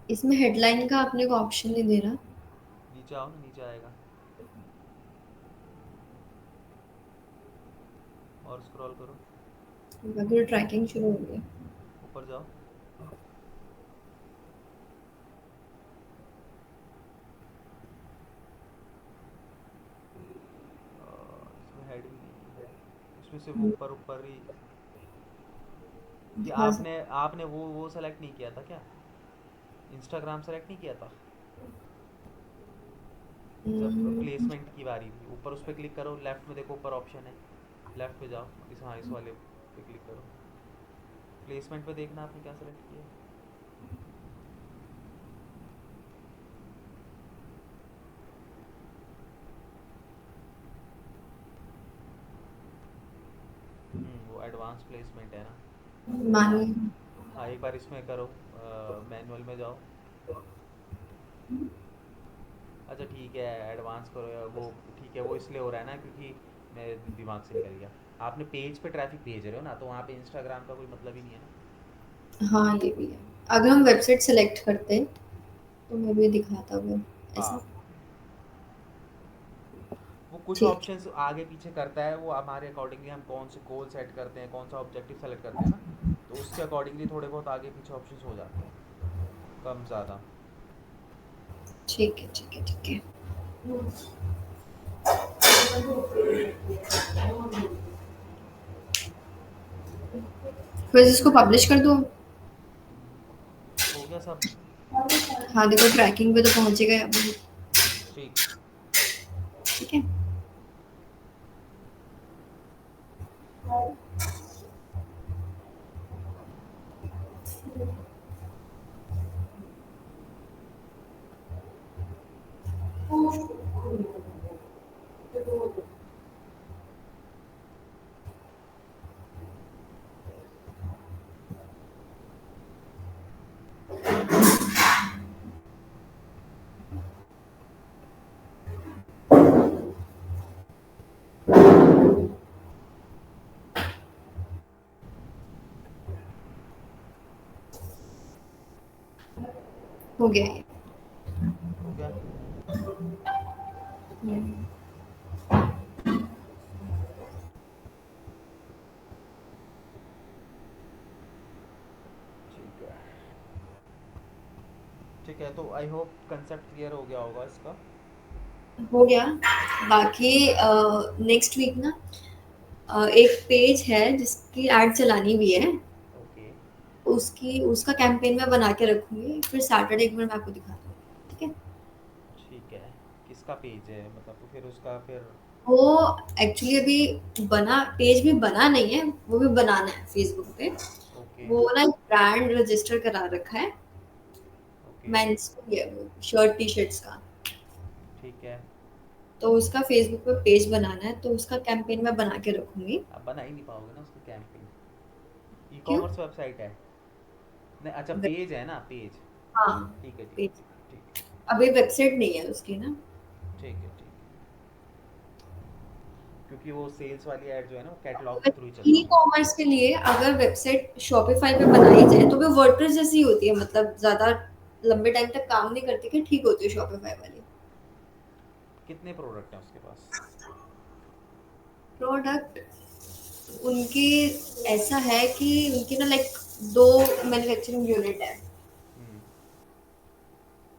इसमें हेडलाइन का अपने को ऑप्शन नहीं दे रहा। नीचे आओ ना, नीचे आएगा, और स्क्रॉल करो। अगर ट्रैकिंग शुरू हो गई। ऊपर जाओ। इसमें हेड भी नहीं है, इसमें सिर्फ ऊपर ऊपर ही। ये दिखा आपने सकते। आपने वो सेलेक्ट नहीं किया था क्या? इंस्टाग्राम सेलेक्ट नहीं किया था जब हम्म, प्लेसमेंट की बारी थी? ऊपर उस पर क्लिक करो, लेफ्ट में देखो ऊपर ऑप्शन है, लेफ्ट पे जाओ, इस वाले पे क्लिक करो, प्लेसमेंट पे देखना आपने क्या सेलेक्ट किया है। वो एडवांस प्लेसमेंट है ना। मानी। हाँ, एक बार इसमें करो, मैनुअल में जाओ। अच्छा ठीक है, एडवांस करो या वो, ठीक है वो इसलिए हो रहा है ना क्योंकि मेरे दिमाग से निकल गया, आपने पेज पे ट्रैफिक भेज रहे हो ना, तो वहाँ पे इंस्टाग्राम का कोई मतलब ही नहीं है ना। हाँ, ये भी है। अगर हम वेबसाइट सेलेक्ट करते तो मैं भी दिखाता वो ऐसा। हाँ, वो कुछ ठीक है। ऑप्शंस आगे पीछे करता है, वो हमारे अकॉर्डिंगली हम कौन से गोल सेट करते हैं, कौन सा ऑब्जेक्टिव सेलेक्ट करते हैं ना, तो उसके अकॉर्डिंगली थोड़े बहुत आगे पीछे ऑप्शंस हो जाते हैं, कम ज़्यादा। ठीक है, ठीक है, ठीक है। फिर इसको पब्लिश कर दो। हो गया सब। हाँ, देखो ट्रैकिंग पे तो पहुंचेगा अभी। ठीक। ठीक है। हो गया ये। हो गया। ठीक है, ठीक है, तो आई होप कंसेप्ट क्लियर हो गया होगा इसका। हो गया। बाकी नेक्स्ट वीक ना एक पेज है जिसकी एड चलानी भी है। ओके। उसकी उसका कैंपेन मैं बना के रखूंगी, फिर सैटरडे एक बार मैं आपको दिखा दूंगी। ठीक है। ठीक है, किसका पेज है मतलब, तो फिर उसका फिर। वो एक्चुअली अभी बना, पेज भी बना नहीं है, वो भी बनाना है फेसबुक पे। ओके। वो ना ब्रांड रजिस्टर करा रखा है। ओके। मेंस ये वो शर्ट टी शर्ट्स का। ठीक है। तो उसका फेसबुक पे पेज बनाना है, तो उसका कैंपेन मैं बना के रखूंगी। आप बना ही नहीं पाओगे ना उसका कैंपेन, ई क्यों? कॉमर्स वेबसाइट है। नहीं, अच्छा वे- पेज है ना, पेज। हाँ, ठीक है, ठीक है, पेज। ठीक है, ठीक है। अभी वेबसाइट नहीं है उसकी ना। ठीक है, ठीक है, क्योंकि वो सेल्स वाली ऐड जो है ना वो कैटलॉग के थ्रू ही ई चलती है। कॉमर्स के लिए अगर वेबसाइट शॉपिफाई पे बनाई जाए तो वो वर्डप्रेस जैसी होती है, मतलब ज्यादा लंबे टाइम तक काम नहीं करती, कि ठीक होती है शॉपिफाई वाली। कितने प्रोडक्ट हैं उसके पास? प्रोडक्ट उनकी ऐसा है कि उनकी ना लाइक दो मैन्युफैक्चरिंग यूनिट है। हम्म।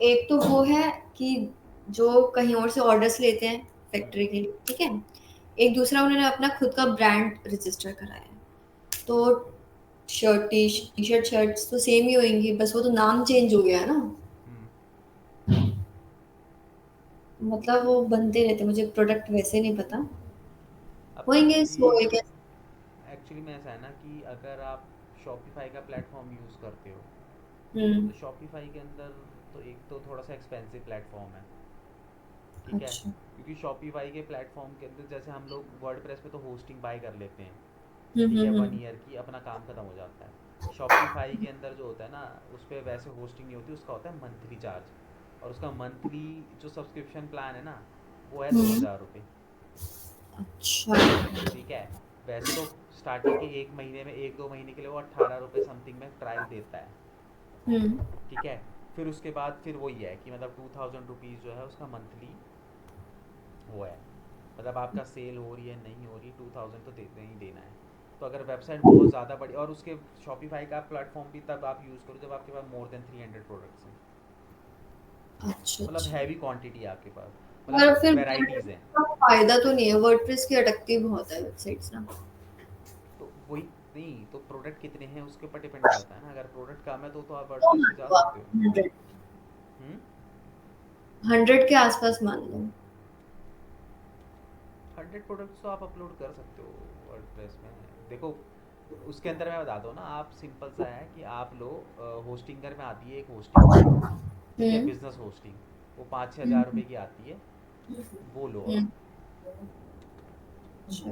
एक तो वो है कि जो कहीं और से ऑर्डर्स लेते हैं हम्म। फैक्ट्री के लिए, ठीक है। एक दूसरा उन्होंने अपना खुद का ब्रांड रजिस्टर कराया है। तो टी शर्ट शर्ट्स तो सेम ही होंगी, बस वो तो नाम चेंज हो गया है ना। हम्म। मतलब वो बनते रहते, मुझे प्रोडक्ट वैसे नहीं पता। अब होंगे ये सो होएगा। एक्चुअली में ऐसा है ना कि अगर आप शॉपिफाई का प्लेटफॉर्म यूज़ करते हो, हम्म। तो शॉपिफाई के अंदर तो एक तो थोड़ा सा एक्सपेंसिव प्लेटफॉर्म है, ठीक है, अच्छा। क्योंकि शॉपिफाई के प्लेटफॉर्म के अंदर जैसे हम लोग वर्डप्रेस पे तो होस्टिंग बाय कर लेते हैं, ठीक है, वन हम्म। ईयर की अपना काम खत्म हो जाता है। शॉपिफाई के अंदर जो होता है ना, उस पर वैसे होस्टिंग नहीं होती, उसका होता है मंथली चार्ज, और उसका मंथली जो सब्सक्रिप्शन प्लान है ना, वो है दो हम्म। हज़ार रुपये अच्छा। ठीक है। वैसे तो स्टार्टिंग के एक महीने में, एक दो महीने के लिए वो 18 रुपये समथिंग में ट्रायल देता है, हम्म। ठीक है। फिर उसके बाद फिर वही है कि मतलब 2000 रुपीज़ जो है उसका मंथली वो है, मतलब आपका सेल हो रही है नहीं हो रही, 2000 तो देना ही देना है। तो अगर वेबसाइट बहुत ज़्यादा बड़ी, और उसके शॉपिफाई का प्लेटफॉर्म भी तब आप यूज़ करो जब आपके पास मोर देन 300 प्रोडक्ट्स हैं, अच्छा मतलब अच्छा। हैवी क्वांटिटी है आपके पास, मतलब पर फिर वेराइटीज़ हैं। का फायदा तो नहीं है, वर्डप्रेस की अटकती बहुत है वेबसाइट्स ना। तो वही, नहीं तो प्रोडक्ट कितने हैं उसके ऊपर डिपेंड करता है ना, अगर प्रोडक्ट कम है तो आप वर्डप्रेस पे जा सकते हो। 100 हम्म। 100 के आसपास मान लो। 100 प्रोडक्ट्स तो आप अपलोड कर सकते हो वर्डप्रेस में। देखो उसके अंदर मैं बता दूँ ना, आप सिंपल सा है कि आप लो, होस्टिंगर में आती है एक होस्टिंग, ठीक है, हम्म बिजनेस होस्टिंग, वो 5-6 हज़ार रुपये हम्म की आती है, वो लो आप। हम्म। अच्छा।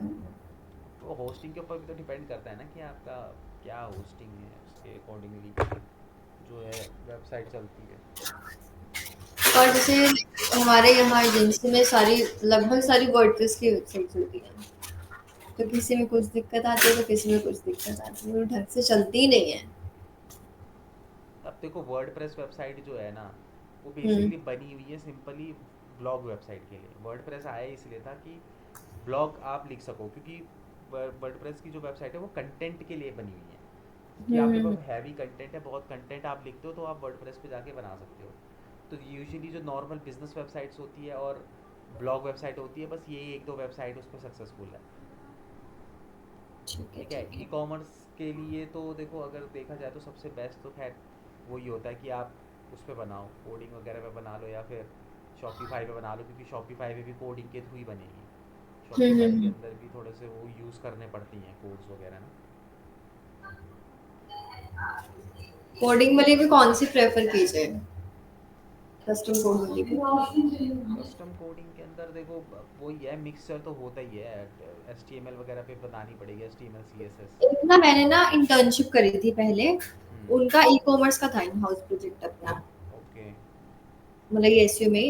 तो होस्टिंग के ऊपर भी तो डिपेंड करता है ना कि आपका क्या होस्टिंग है, उसके अकॉर्डिंगली जो है वेबसाइट चलती है। और जैसे हमारे यहाँ एजेंसी में सारी, लगभग सारी वर्डप्रेस की वेबसाइट होती है, तो किसी में कुछ दिक्कत आती है तो किसी में कुछ दिक्कत आती है, वो ढंग से चलती ही नहीं है। अब देखो वर्डप्रेस वेबसाइट जो है ना, वो हम्म बेसिकली बनी हुई है सिंपली ब्लॉग वेबसाइट के लिए। वर्डप्रेस आया इसलिए था कि ब्लॉग आप लिख सको, क्योंकि वर्डप्रेस की जो वेबसाइट है वो कंटेंट के लिए बनी हुई है, कि आपके हम्म। पास हैवी कंटेंट है, बहुत कंटेंट आप लिखते हो, तो आप वर्डप्रेस पे जाके बना सकते हो। तो यूजुअली जो नॉर्मल बिजनेस वेबसाइट्स होती है और ब्लॉग वेबसाइट होती है, बस ये एक दो वेबसाइट उस पर सक्सेसफुल है। ठीक है ठीक है, ठीक ई है। कॉमर्स के लिए तो देखो अगर देखा जाए तो सबसे बेस्ट तो खैर वही होता है कि आप उस पर बनाओ, कोडिंग वगैरह पे बना लो, या फिर शॉपिफाई पे बना लो, क्योंकि शॉपिफाई पे भी कोडिंग के थ्रू ही बनेगी। शॉपिफाई के हम्म। अंदर भी थोड़े से वो यूज़ करने पड़ती हैं कोड्स वगैरह ना। कोडिंग वाली भी कौन सी प्रेफर कीजिए, कस्टम कोड वाली भी? कस्टम कोडिंग के अंदर देखो वही है, मिक्सचर तो होता ही है, एच टी एम एल वगैरह पे बनानी पड़ेगी, H T M L C S S. एक ना मैंने ना इंटर्नशिप करी थी पहले, हम्म। उनका ई कॉमर्स का था, इन हाउस प्रोजेक्ट अपना, ओके। मतलब ये एसयू में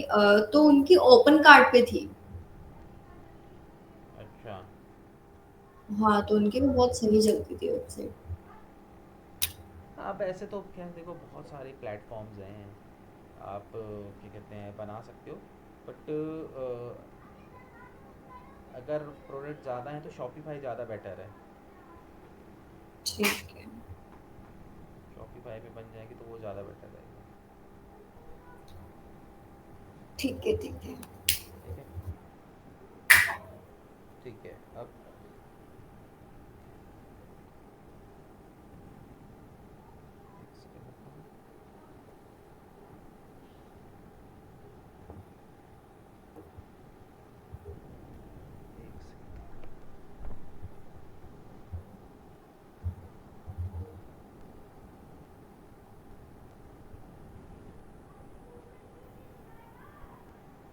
तो उनकी ओपन कार्ड पे थी। अच्छा। हाँ, तो उनकी भी बहुत सही चलती थी वेबसाइट। अब ऐसे तो क्या देखो बहुत सारे प्लेटफॉर्म्स हैं, आप क्या कहते हैं बना सकते हो, बट अगर प्रोडक्ट ज़्यादा है तो शॉपिफाई ज़्यादा बेटर है। ठीक है शॉपिफाई पे बन जाएगी तो वो ज़्यादा बेटर रहेगा। ठीक है ठीक है। ठीक है। ठीक है अब एक सेकंड रुको। एक सेकंड।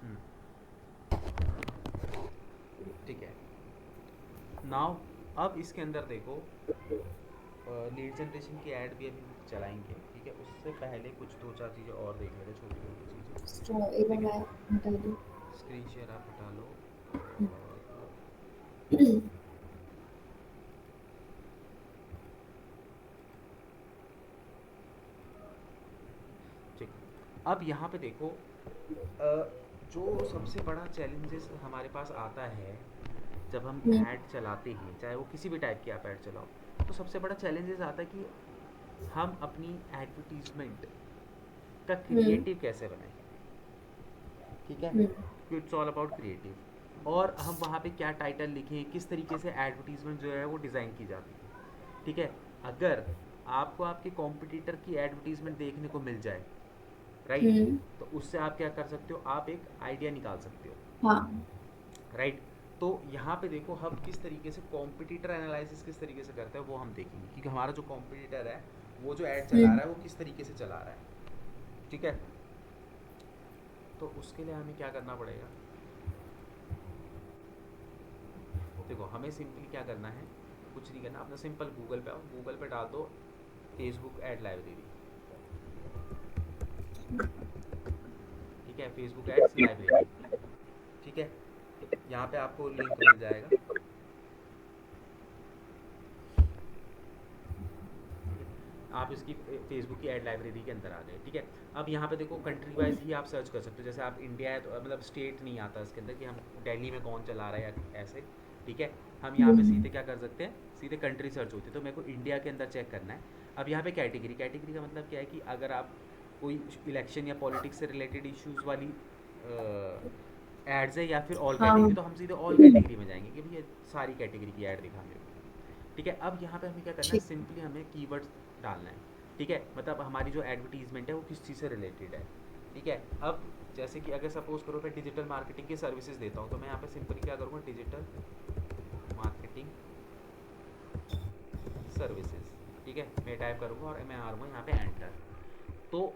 हम्म। ठीक है। नाउ अब इसके अंदर देखो, लीड जनरेशन की ऐड भी अभी हम चलाएंगे, ठीक है, उससे पहले कुछ दो चार चीज़ें और देख लेते हैं, छोटी छोटी तो चीज़ें। एक बार ठीक है, मैं हटा दूँ। स्क्रीन शेयर आप हटा लो, और ठीक। अब यहाँ पे देखो, जो सबसे बड़ा चैलेंजेस हमारे पास आता है जब हम हम्म ऐड चलाते हैं, चाहे वो किसी भी टाइप की आप ऐड चलाओ, तो सबसे बड़ा चैलेंजेस आता है कि हम अपनी एडवर्टीजमेंट का हम्म क्रिएटिव कैसे बनाएं। ठीक है, हम्म क्योंकि इट्स ऑल अबाउट क्रिएटिव, और हम वहाँ पे क्या टाइटल लिखें, किस तरीके से एडवर्टीजमेंट जो है वो डिज़ाइन की जाती है। ठीक है, अगर आपको आपके कॉम्पिटिटर की एडवर्टीजमेंट देखने को मिल जाए, राइट, हम्म। तो उससे आप क्या कर सकते हो, आप एक आइडिया निकाल सकते हो, हाँ। राइट। तो यहाँ पे देखो हम किस तरीके से कॉम्पिटिटर एनालिसिस किस तरीके से करते हैं वो हम देखेंगे, क्योंकि हमारा जो कॉम्पिटिटर है वो जो ऐड चला हम्म रहा है वो किस तरीके से चला रहा है। ठीक है, तो उसके लिए हमें क्या करना पड़ेगा, देखो हमें सिंपली क्या करना है, कुछ नहीं करना, अपना सिंपल गूगल पे आओ, गूगल पे डाल दो फेसबुक ऐड लाइब्रेरी। ठीक है, फेसबुक एड्स लाइब्रेरी। ठीक है, यहाँ पे आपको लिंक मिल जाएगा। ठीक है, आप इसकी फेसबुक की ऐड लाइब्रेरी के अंदर आ गए। ठीक है, अब यहाँ पे देखो कंट्री वाइज ही आप सर्च कर सकते हो, जैसे आप इंडिया है तो मतलब स्टेट नहीं आता इसके अंदर कि हम दिल्ली में कौन चला रहा है या ऐसे, ठीक है। हम यहाँ पे सीधे क्या कर सकते हैं, सीधे कंट्री सर्च होती है, तो मेरे को इंडिया के अंदर चेक करना है। अब यहाँ पे कैटेगरी, कैटेगरी का मतलब क्या है कि अगर आप कोई इलेक्शन या पॉलिटिक्स से रिलेटेड इश्यूज वाली एड्स है या फिर ऑल हाँ। कैटेगरी, तो हम सीधे ऑल कैटेगरी में जाएंगे कि भैया सारी कैटेगरी की ऐड दिखा मेरे को। ठीक है। अब यहाँ पे हमें क्या करना है, ठीक। सिंपली हमें कीवर्ड्स डालना है। ठीक है, मतलब हमारी जो एडवर्टीजमेंट है वो किस चीज़ से रिलेटेड है। ठीक है। अब जैसे कि अगर सपोज करो मैं डिजिटल मार्केटिंग की सर्विसेज देता हूँ, तो मैं यहाँ पे सिंपली क्या करूँगा, डिजिटल मार्केटिंग सर्विसेज। ठीक है, मैं टाइप करूँगा और मैं मारूँगा यहाँ पे एंटर। तो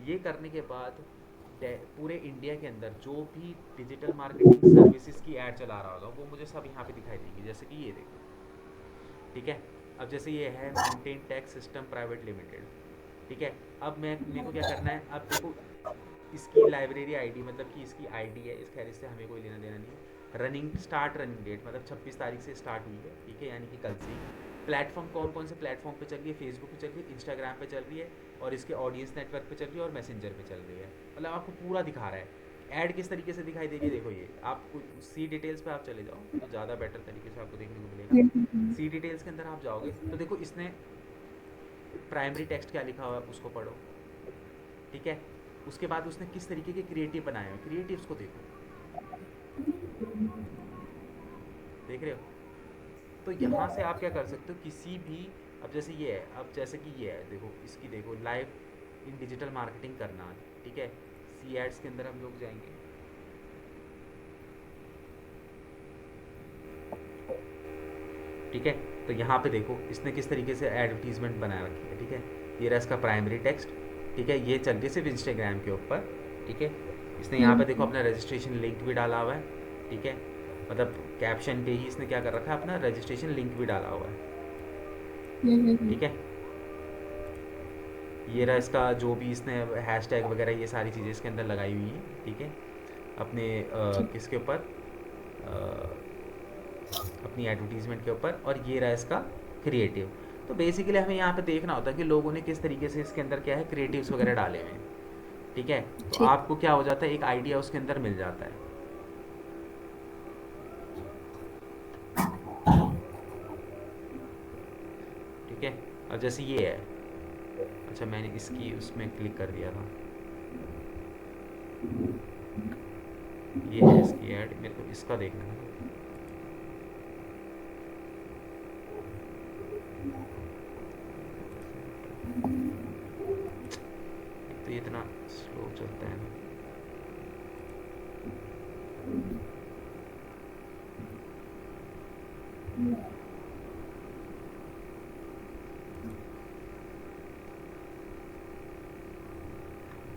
ये करने के बाद पूरे इंडिया के अंदर जो भी डिजिटल मार्केटिंग सर्विसेज की ऐड चला रहा होगा वो मुझे सब यहाँ पे दिखाई देंगी, जैसे कि ये देखो। ठीक है। अब जैसे ये है mountain tax system private limited. ठीक है। अब मैं मेरे को क्या करना है, अब देखो इसकी लाइब्रेरी आईडी, मतलब कि इसकी आईडी है, इस खैर इससे हमें कोई लेना देना नहीं है। रनिंग डेट मतलब 26 तारीख से स्टार्ट हुई है। ठीक है, यानी कि कल से। प्लेटफॉर्म कौन कौन से प्लेटफॉर्म पे चल रही है, फेसबुक पे चल रही है, इंस्टाग्राम पे चल रही है, और इसके ऑडियंस नेटवर्क पे चल रही है, और मैसेंजर पे चल रही है। मतलब आपको पूरा दिखा रहा है। ऐड किस तरीके से दिखाई दे रही है, देखो ये आप सी डिटेल्स पे आप चले जाओ तो ज़्यादा बेटर तरीके से आपको देखने को मिलेगा। सी डिटेल्स के अंदर आप जाओगे तो देखो इसने प्राइमरी टेक्स्ट क्या लिखा हुआ है, आप उसको पढ़ो। ठीक है। उसके बाद उसने किस तरीके के क्रिएटिव बनाए हैं, क्रिएटिव्स को देखो, देख रहे हो। तो यहाँ से आप क्या कर सकते हो, किसी भी, अब जैसे ये है, अब जैसे कि ये है, देखो इसकी देखो, लाइव इन डिजिटल मार्केटिंग करना। ठीक है, सी एड्स के अंदर हम लोग जाएंगे। ठीक है, तो यहाँ पे देखो इसने किस तरीके से एडवर्टीजमेंट बना रखी है। ठीक है, ये रहा इसका प्राइमरी टेक्स्ट। ठीक है, ये चल रही है सिर्फ इंस्टाग्राम के ऊपर। ठीक है, इसने यहाँ पे देखो अपना रजिस्ट्रेशन लिंक भी डाला हुआ है। ठीक है, मतलब कैप्शन पे ही इसने क्या कर रखा है, अपना रजिस्ट्रेशन लिंक भी डाला हुआ है। ठीक है, ये रहा इसका जो भी इसने हैशटैग वगैरह ये सारी चीज़ें इसके अंदर लगाई हुई हैं। ठीक है, अपने किसके ऊपर, अपनी एडवर्टीजमेंट के ऊपर। और ये रहा इसका क्रिएटिव। तो बेसिकली हमें यहाँ पे देखना होता है कि लोगों ने किस तरीके से इसके अंदर क्या है, क्रिएटिव्स वगैरह डाले हुए हैं। ठीक है, तो ठीक। आपको क्या हो जाता है, एक आइडिया उसके अंदर मिल जाता है। ठीक है, और जैसे ये है, अच्छा मैंने इसकी उसमें क्लिक कर दिया था, ये है इसकी ऐड, मेरे को इसका देखना है। तो ये इतना स्लो चलता है ना।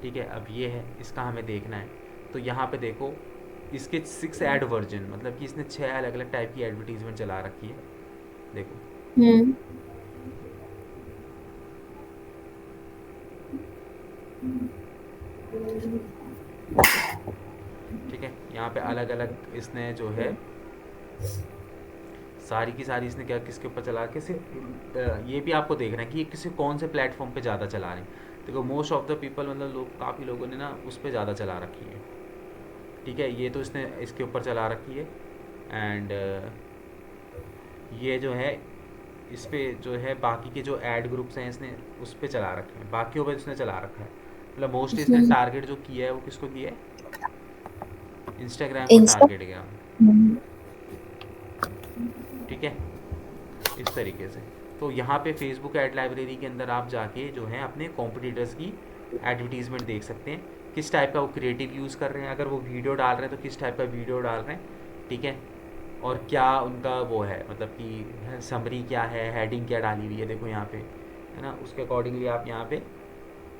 ठीक है, अब ये है, इसका हमें देखना है। तो यहाँ पे देखो इसके 6 ऐड वर्जन, मतलब कि इसने 6 अलग अलग टाइप की एडवर्टीजमेंट चला रखी है। देखो। हम्म। ठीक है, यहाँ पे अलग अलग इसने जो है सारी की सारी इसने क्या किसके ऊपर चला के, सिर्फ ये भी आपको देखना है कि ये किसी कौन से प्लेटफॉर्म पे ज़्यादा चला रहे हैं। देखो मोस्ट ऑफ द पीपल, मतलब लोग, काफ़ी लोगों ने ना उस पर ज़्यादा चला रखी है। ठीक है, ये तो इसने इसके ऊपर चला रखी है। एंड ये जो है इस पे जो है बाकी के जो ऐड ग्रुप्स हैं इसने उस पर चला रखे हैं, बाकियों पर इसने चला रखा है। मतलब मोस्टली इसने टारगेट जो किया है वो किसको किया है, इंस्टाग्राम को इंस्टा। टारगेट किया। ठीक है, इस तरीके से। तो यहाँ पे फेसबुक ऐड लाइब्रेरी के अंदर आप जाके जो है अपने कॉम्पिटिटर्स की एडवर्टीजमेंट देख सकते हैं, किस टाइप का वो क्रिएटिव यूज़ कर रहे हैं, अगर वो वीडियो डाल रहे हैं तो किस टाइप का वीडियो डाल रहे हैं। ठीक है, और क्या उनका वो है, मतलब कि समरी क्या है, हेडिंग क्या डाली हुई है, देखो यहाँ पे है ना, उसके अकॉर्डिंगली आप यहाँ पे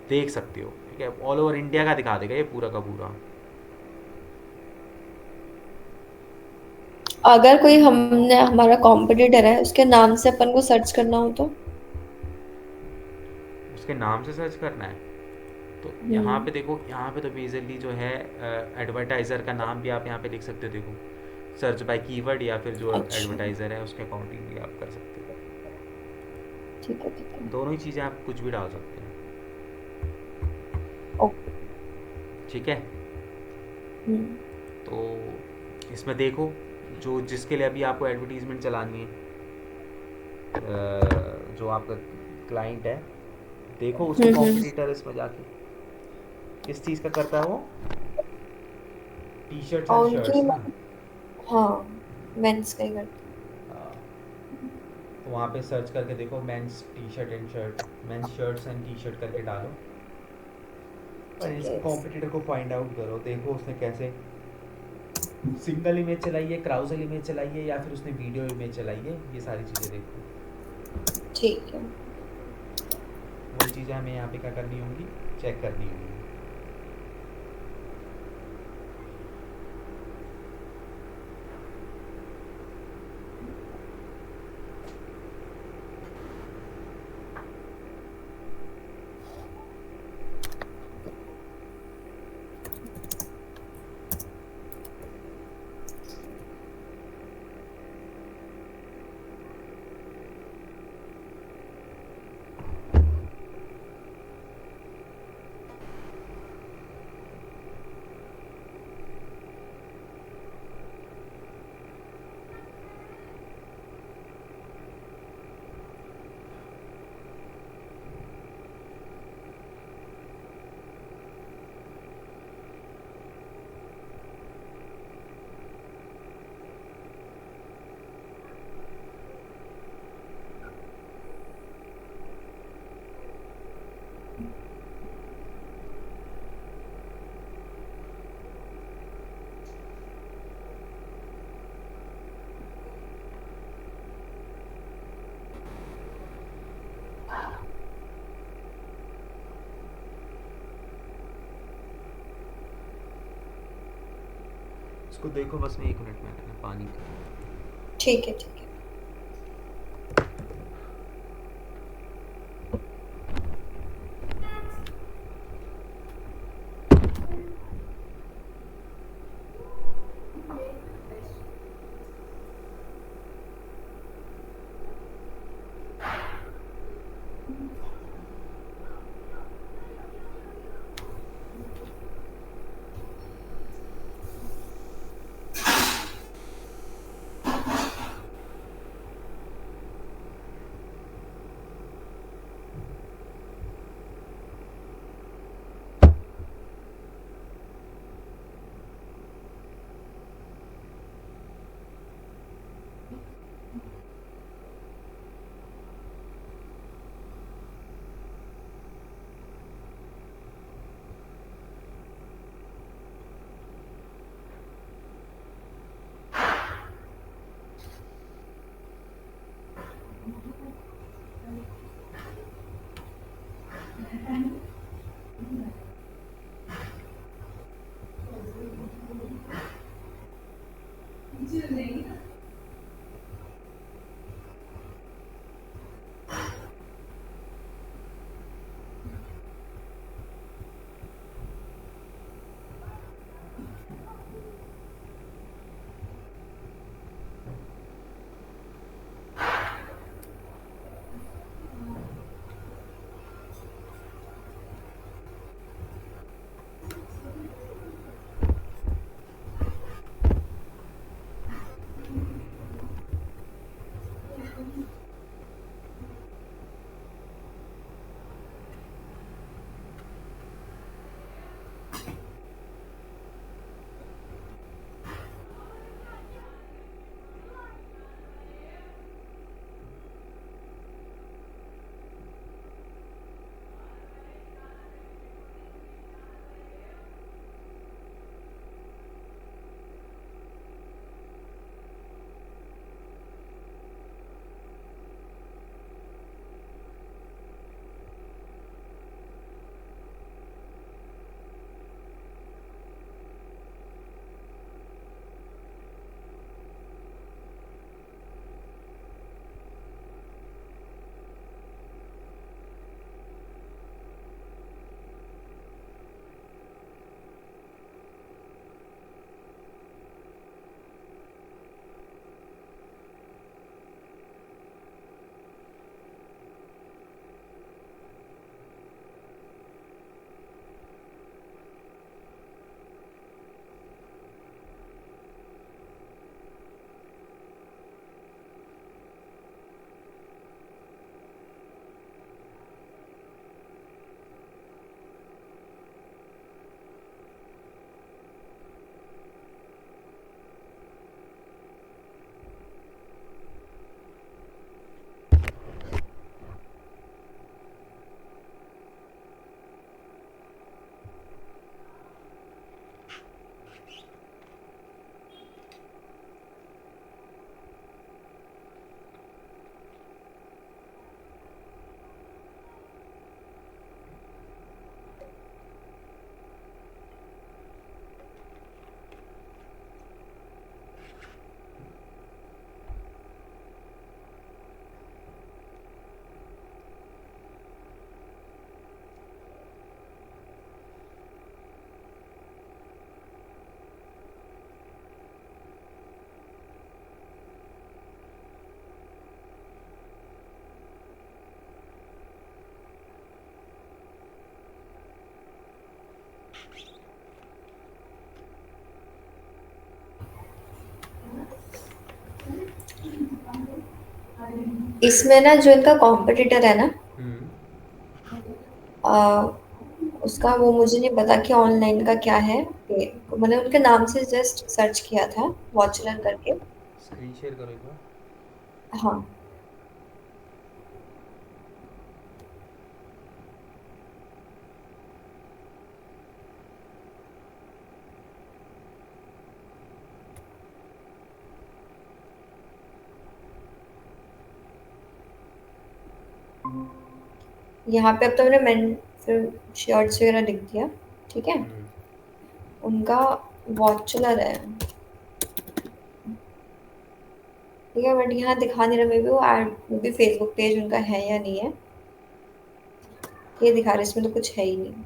देख सकते हो। ठीक है, ऑल ओवर इंडिया का दिखा देगा ये पूरा का पूरा। अगर कोई हमने हमारा कॉम्पिटिटर है उसके नाम से अपन को सर्च करना हो तो? उसके नाम से सर्च करना है तो यहाँ हम्म। पे देखो, यहाँ पे तो बेसिकली जो है एडवर्टाइज़र का नाम भी आप यहाँ पे लिख सकते हो। देखो सर्च बाय कीवर्ड, या फिर जो अच्छा। एडवर्टाइज़र है उसके अकॉर्डिंग भी आप कर सकते हो। ठीक है, ठीक है। दोनों ही चीज़ें आप कुछ भी डाल सकते हैं। ओके। ठीक है, हम्म। तो इसमें देखो जो जिसके लिए अभी आपको एडवर्टीजमेंट चलानी है, जो आपका क्लाइंट है, देखो उसके हम्म। कॉम्पिटिटर इसमें जाके किस चीज़ का करता है वो, टी शर्ट्स एंड और उनकी शर्ट्स ना। हाँ, मेंस का ही करते हैं। हाँ, तो वहाँ पे सर्च करके देखो men's T shirt and shirt, men's shirts and T shirt करके डालो और ठीक इसके है। कॉम्पिटिटर को फाइंड आउट करो, देखो उसने कैसे सिंगल इमेज चलाई है, क्राउजल इमेज चलाई है, या फिर उसने वीडियो इमेज चलाई है, ये सारी चीज़ें देखो। ठीक है। वही चीज़ें हमें यहाँ पे क्या करनी होंगी, चेक करनी होंगी। इसको देखो बस में 1 मिनट में पानी का। ठीक है। ठीक है। इसमें ना जो इनका कॉम्पिटिटर है ना, हम्म। आ, उसका वो मुझे नहीं पता कि ऑनलाइन का क्या है। मैंने उनके नाम से जस्ट सर्च किया था, वॉचलर करके। स्क्रीन शेयर करो एक बार। हाँ, यहाँ पे अब तो मैंने मेन फिर शर्ट्स वगैरह लिख दिया। ठीक है, हम्म। उनका वॉचलर है। ठीक है, बट यहाँ दिखा नहीं रहा, मे बी वो ad, maybe Facebook page उनका है या नहीं है। ये दिखा रहा है, इसमें तो कुछ है ही नहीं।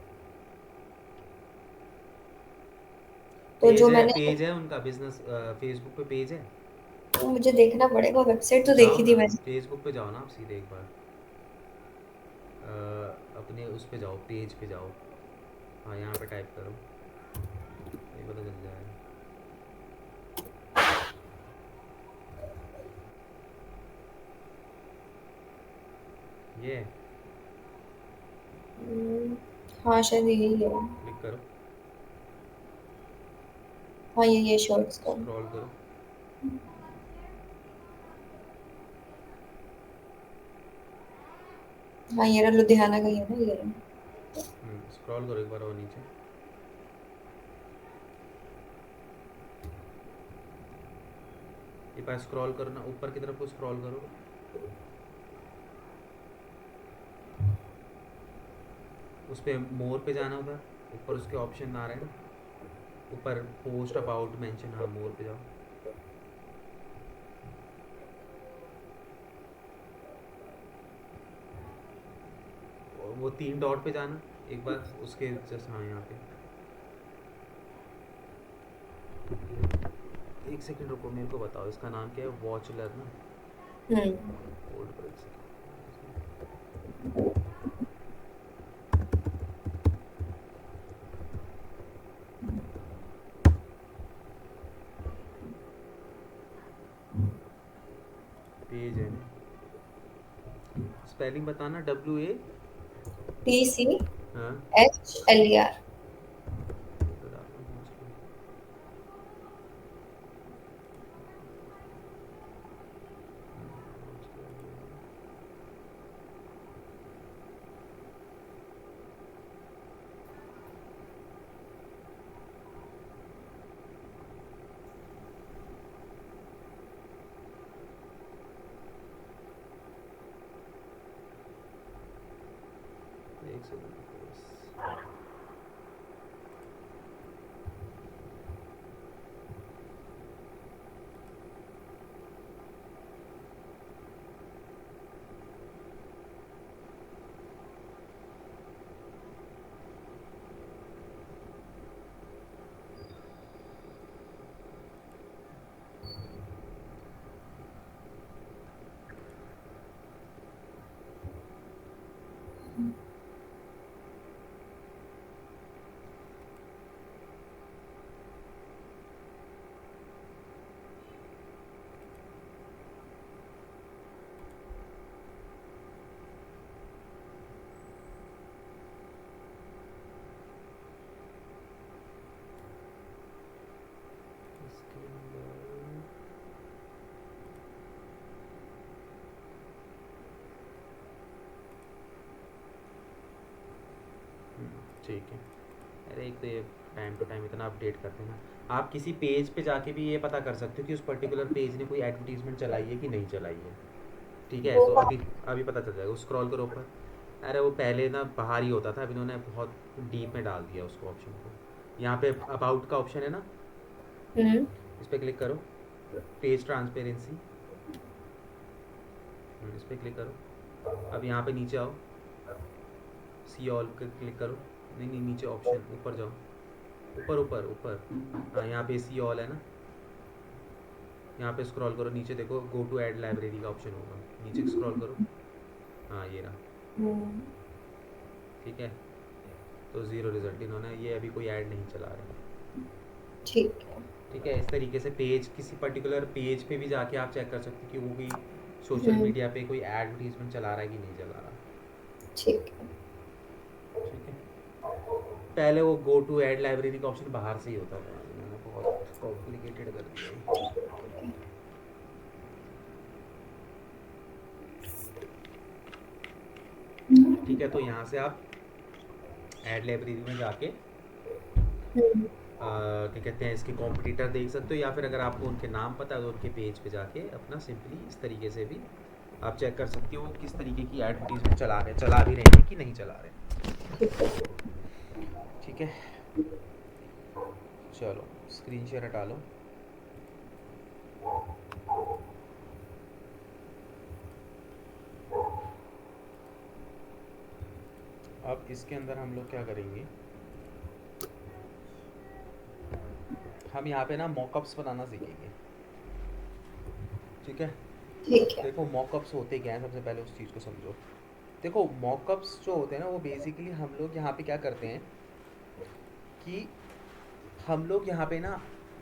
तो जो मैंने, पेज है उनका बिजनेस, फेसबुक पे पेज है। वो मुझे देखना पड़ेगा, वेबसाइट तो तो जाओ देखी ना, थी मैंने। फेसबुक पे जाओ ना आप सीधे एक बार। अपने उस पे जाओ, पेज पे जाओ। हाँ, यहाँ पे टाइप करो, ये पता चल जाएगा। ये हाँ, शायद यही है। क्लिक करो, हाँ, ये शर्ट्स का। स्क्रॉल करो। हाँ, ये रहा, लुधियाना का ही है ना, ये रहा। स्क्रॉल करो एक बार और नीचे। एक बार स्क्रॉल करो ना, ऊपर की तरफ को स्क्रॉल करो। उस पे मोर पे जाना, उधर ऊपर उसके ऑप्शन आ रहे हैं ना, ऊपर पोस्ट अबाउट मेंशन, हाँ मोर पे जाओ। और वो 3 डॉट पे जाना एक बार, उसके जस्ट, हाँ यहाँ पे। एक सेकंड रुको, मेरे को बताओ इसका नाम क्या है, वॉचलर ना। हम्म। होल्ड करो एक सेकंड। पेज है ना, स्पेलिंग बताना, WA। हाँ, TCHLER। तो डालो Watchler। एक सेकंड रुको बस। इसके अंदर ठीक है। अरे एक तो ये टाइम टू टाइम इतना अपडेट करते हैं ना। आप किसी पेज पे जाके भी ये पता कर सकते हो कि उस पर्टिकुलर पेज ने कोई एडवर्टीजमेंट चलाई है कि नहीं चलाई है। ठीक है, वो तो कहाँ? अभी अभी पता चल जाएगा, स्क्रॉल करो ऊपर। अरे वो पहले ना बाहर ही होता था, अब इन्होंने बहुत डीप में डाल दिया उसको, ऑप्शन को। यहाँ पे अबाउट का ऑप्शन है ना, हम्म। इस पर क्लिक करो। पेज ट्रांसपेरेंसी, इस पर क्लिक करो। अब यहाँ पे नीचे आओ, सी ऑल पे क्लिक करो। नहीं नहीं, नीचे ऑप्शन, ऊपर जाओ, ऊपर ऊपर ऊपर। हाँ, यहाँ पे सी ऑल है ना, यहाँ पे स्क्रॉल करो नीचे, देखो गो टू ऐड लाइब्रेरी का ऑप्शन होगा, नीचे स्क्रॉल करो। हाँ, ये रहा। हम्म। ठीक है, तो ज़ीरो रिजल्ट, इन्होंने ये अभी कोई ऐड नहीं चला रहे। ठीक है। ठीक है, इस तरीके से पेज, किसी पर्टिकुलर पेज पे भी जाके आप चेक कर सकते हो कि वो भी सोशल मीडिया पे कोई एडवर्टीजमेंट चला रहा है कि नहीं चला रहा। ठीक है। ठीक है, पहले वो गो टू ऐड लाइब्रेरी का ऑप्शन बाहर से ही होता था, मैंने बहुत कॉम्प्लिकेटेड कर दिया है। ठीक है, तो यहाँ से आप ऐड लाइब्रेरी में जाके क्या कहते हैं इसके कॉम्पिटिटर देख सकते हो, या फिर अगर आपको उनके नाम पता है तो उनके पेज पे जाके अपना सिंपली इस तरीके से भी आप चेक कर सकते हो वो किस तरीके की एडवर्टीजमेंट चला रहे हैं, चला भी रहे हैं कि नहीं चला रहे। ठीक है, चलो स्क्रीन शेयर हटा लो। अब इसके अंदर हम लोग क्या करेंगे, हम यहाँ पे ना मॉकअप्स बनाना सीखेंगे। ठीक है, ठीक है। देखो मॉकअप्स होते क्या हैं, सबसे पहले उस चीज़ को समझो। देखो मॉकअप्स जो होते हैं ना वो बेसिकली हम लोग यहाँ पे क्या करते हैं कि हम लोग यहाँ पे ना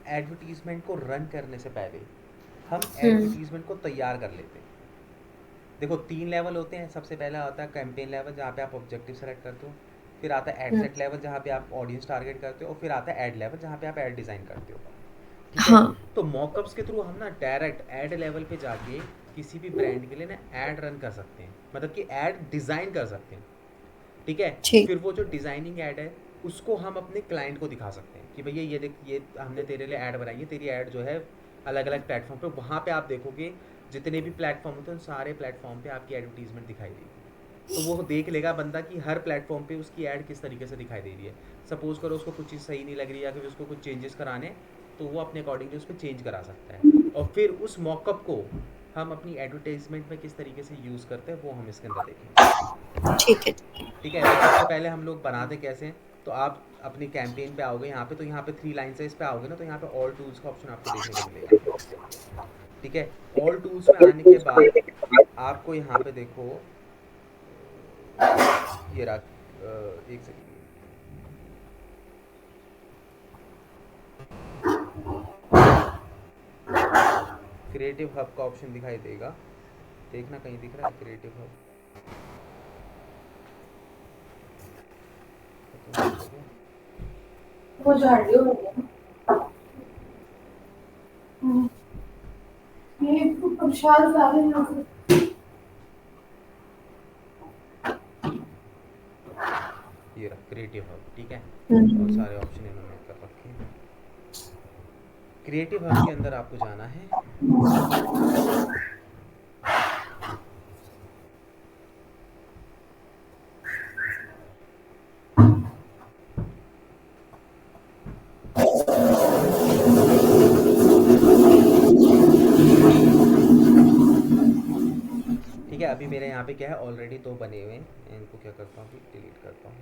एडवर्टीजमेंट को रन करने से पहले हम एडवर्टीजमेंट को तैयार कर लेते हैं। देखो 3 लेवल होते हैं, सबसे पहला आता है कैंपेन लेवल जहाँ पे आप ऑब्जेक्टिव सेलेक्ट करते हो, फिर आता है एड सेट लेवल जहाँ पे आप ऑडियंस टारगेट करते हो, और फिर आता है एड लेवल जहाँ पे आप एड डिज़ाइन करते हो। ठीक है, हाँ। तो मॉकअप्स के थ्रू हम ना डायरेक्ट ऐड लेवल पे जाके किसी भी ब्रांड के लिए ना ऐड रन कर सकते हैं, मतलब कि ऐड डिज़ाइन कर सकते हैं। ठीक है, ठीक। फिर वो जो डिज़ाइनिंग ऐड है उसको हम अपने क्लाइंट को दिखा सकते हैं कि भैया ये देख, ये हमने तेरे लिए ऐड बनाई है, तेरी ऐड जो है अलग अलग प्लेटफॉर्म पे, वहाँ पे आप देखोगे जितने भी प्लेटफॉर्म होते हैं उन सारे प्लेटफॉर्म पे आपकी एडवर्टीजमेंट दिखाई देगी। तो वो देख लेगा बंदा कि हर प्लेटफॉर्म पे उसकी ऐड किस तरीके से दिखाई दे रही है। सपोज़ करो उसको कुछ चीज़ सही नहीं लग रही है या फिर उसको कुछ चेंजेस कराने, तो वो अपने अकॉर्डिंगली उस पर चेंज करा सकता है। और फिर उस मॉकअप को हम अपनी एडवर्टाइजमेंट में किस तरीके से यूज़ करते हैं वो हम इसके अंदर देखेंगे। ठीक है। ठीक है, तो सबसे पहले हम लोग बनाते कैसे हैं, तो आप अपनी कैंपेन पे आओगे यहाँ पे, तो यहाँ पे 3 लाइन से इस पे आओगे ना, तो यहाँ पे ऑल टूल्स का ऑप्शन आपको देखने को मिलेगा। ठीक है, ऑल टूल्स में आने के बाद आपको यहाँ पे देखो ये रहा, एक सेकंड, क्रिएटिव हब का ऑप्शन दिखाई देगा, देखना कहीं दिख रहा है क्रिएटिव हब। वो झाड़ियों हो गया। ये प्रसाद सारे यहाँ से। ये रहा क्रिएटिव हब। ठीक है, और सारे ऑप्शन इन्होंने कर रखे हैं। क्रिएटिव हब के अंदर आपको जाना है, ठीक है। अभी मेरे यहाँ पे क्या है, ऑलरेडी 2 बने हुए हैं, इनको क्या करता हूँ, डिलीट करता हूँ।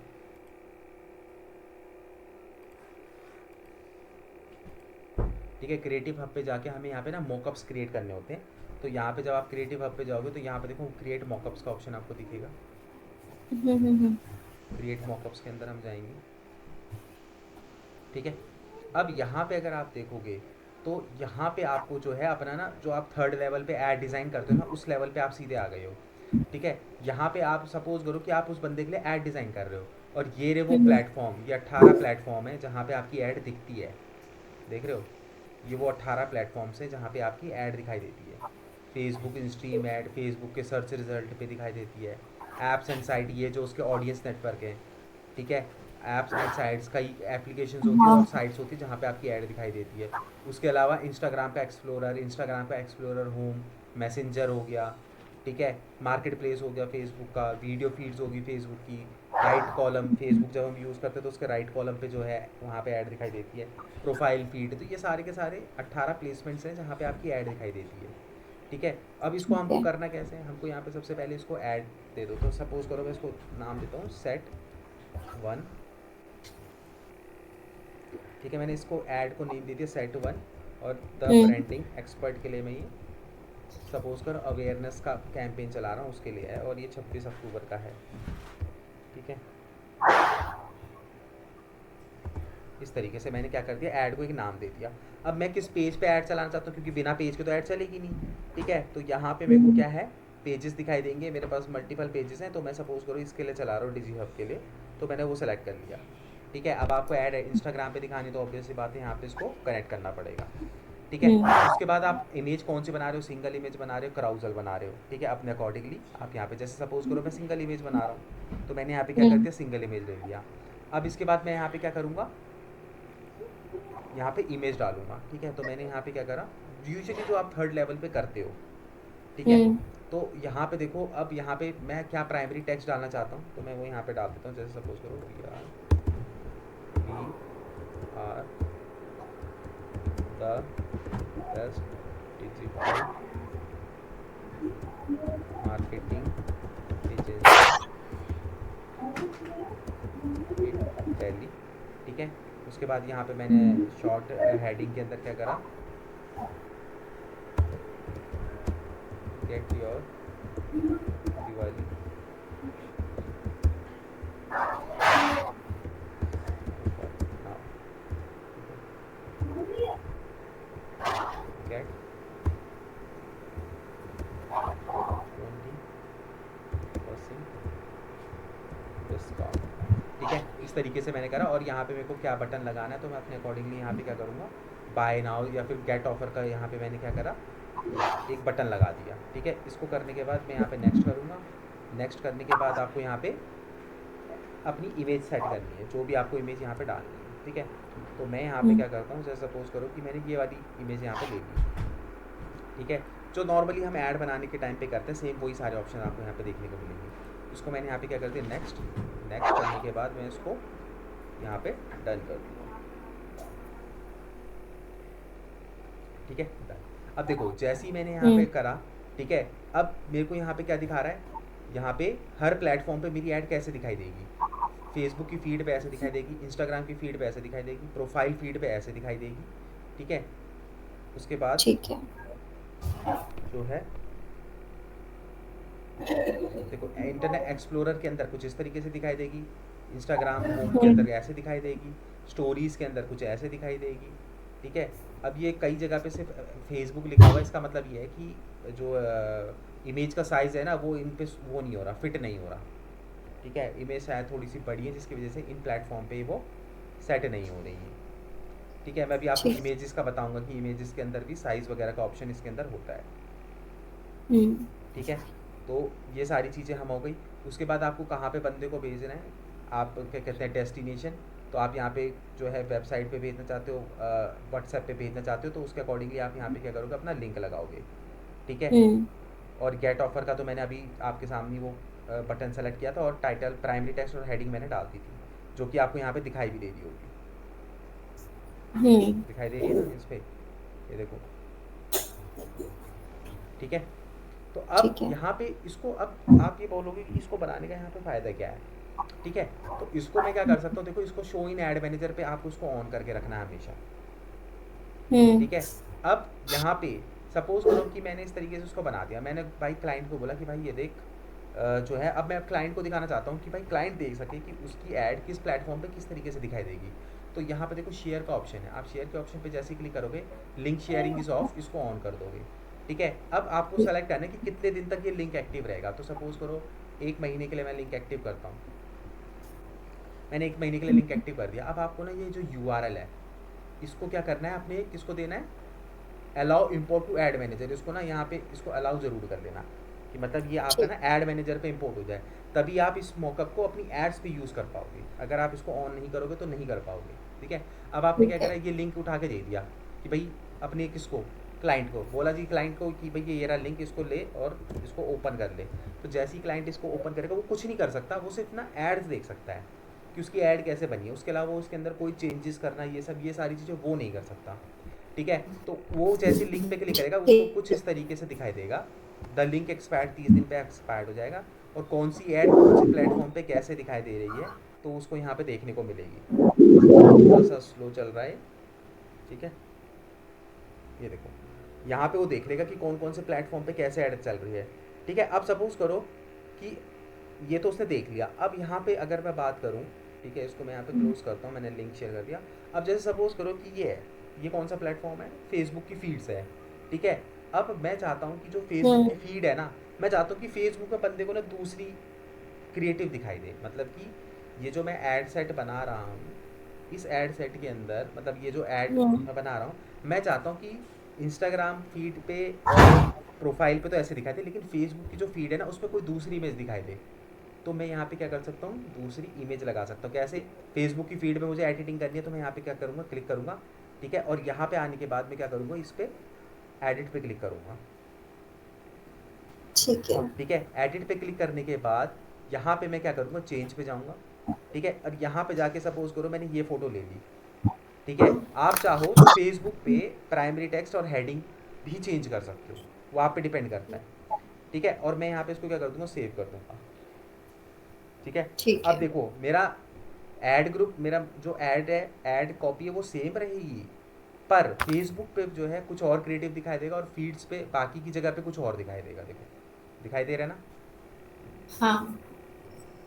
ठीक है, क्रिएटिव हब पे जाके हमें यहाँ पे ना मॉकअप्स क्रिएट करने होते हैं। तो यहाँ पे जब आप क्रिएटिव हब पे जाओगे तो यहाँ पे देखो क्रिएट मॉकअप्स का ऑप्शन आपको दिखेगा। क्रिएट मॉकअप्स के अंदर हम जाएंगे। ठीक है, अब यहाँ पे अगर आप देखोगे तो यहाँ पे आपको जो है अपना ना, जो आप 3rd लेवल पे ऐड डिज़ाइन करते हो ना, उस लेवल पे आप सीधे आ गए हो। ठीक है, यहाँ पे आप सपोज करो कि आप उस बंदे के लिए ऐड डिज़ाइन कर रहे हो, और ये रहे वो प्लेटफॉर्म, ये 18 प्लेटफॉर्म है जहाँ पे आपकी ऐड दिखती है। देख रहे हो, ये वो 18 प्लेटफॉर्म्स हैं जहाँ पे आपकी ऐड दिखाई देती है। फेसबुक इंस्ट्रीम ऐड फेसबुक के सर्च रिजल्ट पे दिखाई देती है। ऐप्स एंड साइट, ये जो उसके ऑडियंस नेटवर्क है। ठीक है, ऐप्स एंड साइट्स कई एप्लीकेशंस होती है और साइट्स होती है जहाँ पे आपकी ऐड दिखाई देती है। उसके अलावा इंस्टाग्राम का एक्सप्लोरर होम, मैसेंजर हो गया। ठीक है, मार्केट प्लेस हो गया फेसबुक का, वीडियो फीड्स होगी फेसबुक की, राइट कॉलम, फेसबुक जब हम यूज़ करते हैं तो उसके राइट कॉलम पे जो है वहाँ पे ऐड दिखाई देती है। प्रोफाइल फीड, तो ये सारे के सारे 18 प्लेसमेंट्स हैं जहाँ पे आपकी ऐड दिखाई देती है। ठीक है, अब इसको हमको करना कैसे है, हमको यहाँ पे सबसे पहले इसको ऐड दे दो। तो सपोज करो मैं इसको नाम देता हूँ सेट 1। ठीक है, मैंने इसको ऐड को नेम दे दिया सेट 1, और द ब्रांडिंग एक्सपर्ट के लिए मैं ये सपोज कर अवेयरनेस का कैंपेन चला रहा हूँ, उसके लिए है, और ये 26 अक्टूबर का है। ठीक है, इस तरीके से मैंने क्या कर दिया, ऐड को एक नाम दे दिया। अब मैं किस पेज पे ऐड चलाना चाहता हूँ, क्योंकि बिना पेज के तो ऐड चलेगी नहीं, ठीक है। तो यहाँ पे मेरे को क्या है, पेजेस दिखाई देंगे, मेरे पास मल्टीपल पेजेस हैं। तो मैं सपोज करो इसके लिए चला रहा हूँ डिजी हब के लिए, तो मैंने वो सेलेक्ट कर लिया, ठीक है। अब आपको ऐड इंस्टाग्राम पे दिखानी तो ऑब्वियस सी बात है, यहाँ पे इसको कनेक्ट करना पड़ेगा, ठीक है। उसके बाद आप इमेज कौन सी बना रहे हो, सिंगल इमेज बना रहे हो, क्राउजल बना रहे हो, ठीक है। अपने अकॉर्डिंगली आप यहाँ पे जैसे सपोज करो मैं सिंगल इमेज बना रहा हूँ, तो मैंने यहाँ पे क्या कर दिया, सिंगल इमेज ले लिया। अब इसके बाद मैं यहाँ पे क्या करूँगा, यहाँ पे इमेज डालूंगा, ठीक है। तो मैंने यहाँ पे क्या करा, यूजुअली जो आप थर्ड लेवल पे करते हो, ठीक है। तो यहाँ पे देखो, अब यहाँ पे मैं क्या प्राइमरी टेक्स्ट डालना चाहता हूँ, तो मैं वो यहाँ पे डाल देता हूँ। जैसे सपोज करो we are the best digital marketing agency in Delhi, ठीक है। उसके बाद यहाँ पे मैंने शॉर्ट हेडिंग के अंदर क्या करा, get your Diwali get 20% discount, ठीक है। इस तरीके से मैंने करा। और यहाँ पे मेरे को क्या बटन लगाना है, तो मैं अपने अकॉर्डिंगली यहाँ पे क्या करूँगा, बाय नाउ या फिर गेट ऑफर का यहाँ पे मैंने क्या करा, एक बटन लगा दिया, ठीक है। इसको करने के बाद मैं यहाँ पे नेक्स्ट करूँगा। नेक्स्ट करने के बाद आपको यहाँ पे अपनी इमेज सेट करनी है, जो भी आपको इमेज यहाँ पे डालनी है, ठीक है। तो मैं यहाँ पे क्या करता हूँ, जैसे सपोज करो कि मैंने ये वाली इमेज यहाँ पे ले ली, ठीक है। जो नॉर्मली हम ऐड बनाने के टाइम पे करते हैं, सेम वही सारे ऑप्शन आपको यहाँ पे देखने को मिलेंगे। इसको मैंने यहाँ पे क्या कर दिया, नेक्स्ट। नेक्स्ट करने के बाद मैं इसको यहाँ पे डन कर दूँगा, ठीक है, डन। अब देखो जैसे ही मैंने यहाँ पे करा, ठीक है, अब मेरे को यहाँ पे क्या दिखा रहा है, यहाँ पे हर प्लेटफॉर्म पे मेरी ऐड कैसे दिखाई देगी। फेसबुक की फीड पे ऐसे दिखाई देगी, इंस्टाग्राम की फीड पे ऐसे दिखाई देगी, प्रोफाइल फीड पे ऐसे दिखाई देगी, ठीक है। उसके बाद ठीक है। जो है देखो, इंटरनेट एक्सप्लोरर के अंदर कुछ इस तरीके से दिखाई देगी, इंस्टाग्राम होम के अंदर ऐसे दिखाई देगी, स्टोरीज़ के अंदर कुछ ऐसे दिखाई देगी, ठीक है। अब ये कई जगह पे सिर्फ फेसबुक लिखा हुआ है, इसका मतलब ये है कि जो इमेज का साइज़ है ना, वो इन पे वो नहीं हो रहा, फिट नहीं हो रहा, ठीक है। इमेज शायद थोड़ी सी बड़ी है, जिसकी वजह से इन प्लेटफॉर्म पे वो सेट नहीं हो रही है, ठीक है। मैं भी आपको ठीक। इमेजेस का बताऊंगा कि इमेजेस के अंदर भी साइज़ वगैरह का ऑप्शन इसके अंदर होता है, ठीक है। तो ये सारी चीज़ें हम हो गई। उसके बाद आपको कहाँ पे बंदे को भेजना है, आप क्या कहते हैं डेस्टिनेशन, तो आप यहाँ पे जो है वेबसाइट पे भेजना चाहते हो, व्हाट्सएप पे भेजना चाहते हो, तो उसके अकॉर्डिंगली आप यहाँ पे क्या करोगे, अपना लिंक लगाओगे, ठीक है। और गेट ऑफर का तो मैंने अभी आपके सामने वो बटन सेलेक्ट किया था, और टाइटल, प्राइमरी टेक्स्ट और हेडिंग मैंने डाल दी थी, जो कि आपको यहाँ पे दिखाई भी दे दी होगी, दिखाई दे रही है ना इस पर, ये देखो, ठीक है। तो अब ठीक है। यहाँ पे इसको, अब आप ये बोलोगे कि इसको बनाने का यहाँ पे फ़ायदा क्या है, ठीक है। तो इसको मैं क्या कर सकता हूँ, देखो इसको शो इन ऐड मैनेजर पे आपको इसको ऑन करके रखना है हमेशा, ठीक है। अब यहाँ पे सपोज करो कि मैंने इस तरीके से उसको बना दिया, मैंने भाई क्लाइंट को बोला कि भाई ये देख, जो है, अब मैं क्लाइंट को दिखाना चाहता हूँ कि भाई क्लाइंट देख सके कि उसकी ऐड किस प्लेटफॉर्म पे किस तरीके से दिखाई देगी। तो यहाँ पे देखो शेयर का ऑप्शन है, आप शेयर के ऑप्शन पे जैसे ही क्लिक करोगे, लिंक शेयरिंग इज़ ऑफ, इसको ऑन कर दोगे, ठीक है। अब आपको सेलेक्ट करना है कि कितने दिन तक ये लिंक एक्टिव रहेगा। तो सपोज करो 1 महीने के लिए मैं लिंक एक्टिव करता हूँ, मैंने 1 महीने के लिए लिंक एक्टिव कर दिया। अब आपको ना ये जो URL है, इसको क्या करना है, आपने किसको देना है, allow import to add manager, इसको ना यहाँ पे इसको अलाउ ज़रूर कर लेना, कि मतलब ये आपका ना ऐड मैनेजर पे इंपोर्ट हो जाए, तभी आप इस मॉकअप को अपनी एड्स पे यूज़ कर पाओगे। अगर आप इसको ऑन नहीं करोगे तो नहीं कर पाओगे, ठीक है। अब आपने क्या करा, ये लिंक उठा के दे दिया कि भाई अपने किसको, क्लाइंट को बोला जी, क्लाइंट को कि भाई ये रहा लिंक, इसको ले और इसको ओपन कर ले। तो जैसे ही क्लाइंट इसको ओपन करेगा, वो कुछ नहीं कर सकता, वो सिर्फ ना एड्स देख सकता है कि उसकी ऐड कैसे बनी है, उसके अलावा वो उसके अंदर कोई चेंजेस करना, ये सब, ये सारी चीज़ें वो नहीं कर सकता, ठीक है। तो वो जैसे लिंक पे क्लिक करेगा, उसको कुछ इस तरीके से दिखाई देगा, द लिंक एक्सपायर्ड, 30 दिन पे एक्सपायर्ड हो जाएगा, और कौन सी ऐड कौन से प्लेटफॉर्म पे कैसे दिखाई दे रही है, तो उसको यहाँ पे देखने को मिलेगी। थोड़ा सा स्लो चल रहा है, ठीक है, ये देखो यहाँ पे वो देख लेगा कि कौन कौन से प्लेटफॉर्म पे कैसे ऐड चल रही है, ठीक है। अब सपोज करो कि ये तो उसने देख लिया। अब यहाँ पे अगर मैं बात करूँ ठीक है, इसको मैं यहाँ पे क्लोज करता हूँ, मैंने लिंक शेयर कर दिया। अब जैसे सपोज करो कि ये है, ये कौन सा प्लेटफॉर्म है, फेसबुक की फीड्स है, ठीक है। अब मैं चाहता हूँ कि जो फेसबुक हम्म। की फीड है ना, मैं चाहता हूँ कि फेसबुक पे बंदे को ना दूसरी क्रिएटिव दिखाई दे, मतलब कि ये जो मैं ऐड सेट बना रहा हूँ, इस ऐड सेट के अंदर, मतलब ये जो ऐड हम्म। मैं बना रहा हूँ, मैं चाहता हूँ कि इंस्टाग्राम फीड पे और प्रोफाइल पे तो ऐसे दिखाई दे, लेकिन फेसबुक की जो फीड है ना, उसमें कोई दूसरी इमेज दिखाई दे। तो मैं यहाँ पे क्या कर सकता हूँ, दूसरी इमेज लगा सकता हूँ। कैसे, फेसबुक की फीड में मुझे एडिटिंग करनी है, तो मैं यहाँ पे क्या करूँगा, क्लिक करूँगा, ठीक है। और यहाँ पे आने के बाद मैं क्या करूँगा, इस पर एडिट पे क्लिक करूँगा, ठीक है। ठीक है। एडिट पे क्लिक करने के बाद यहाँ पे मैं क्या करूँगा, चेंज पे जाऊँगा, ठीक है। और यहाँ पे जाके सपोज करो मैंने ये फ़ोटो ले ली, ठीक है। आप चाहो तो फेसबुक पे प्राइमरी टेक्स्ट और हेडिंग भी चेंज कर सकते हो, वो आप पे डिपेंड करता है, ठीक है। और मैं यहाँ पे इसको क्या कर दूँगा, सेव कर दूँगा, ठीक है। ठीक अब है। देखो मेरा ऐड ग्रुप, मेरा जो ऐड है, ऐड कॉपी है, वो सेम रहेगी, पर फेसबुक पे जो है कुछ और क्रिएटिव दिखाई देगा, और फीड्स पे बाकी की जगह पे कुछ और दिखाई देगा। देखो दिखाई दे रहा है ना, हाँ।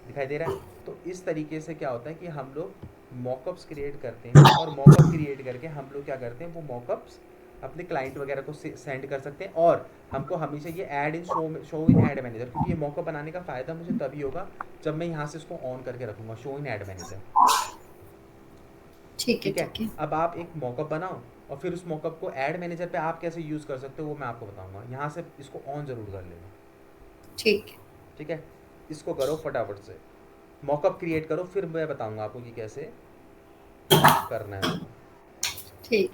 दिखाई दे रहा है। तो इस तरीके से क्या होता है कि हम लोग मॉकअप्स क्रिएट करते हैं, और मॉकअप क्रिएट करके हम लोग क्या करते हैं, वो मॉकअप्स अपने क्लाइंट वगैरह को सेंड कर सकते हैं। और हमको हमेशा ये add in show in add manager, क्योंकि ये मॉकअप बनाने का फ़ायदा मुझे तभी होगा जब मैं यहाँ से इसको ऑन करके रखूँगा, शो इन ऐड मैनेजर, ठीक है। ठीक है। ठीक है। अब आप एक मॉकअप बनाओ, और फिर उस मॉकअप को ऐड मैनेजर पे आप कैसे यूज़ कर सकते हो, वो मैं आपको बताऊंगा। यहाँ से इसको ऑन ज़रूर कर लेना, ठीक है। ठीक है। इसको करो फटाफट से, मॉकअप क्रिएट करो, फिर मैं बताऊंगा आपको कि कैसे करना है उसको। ठीक।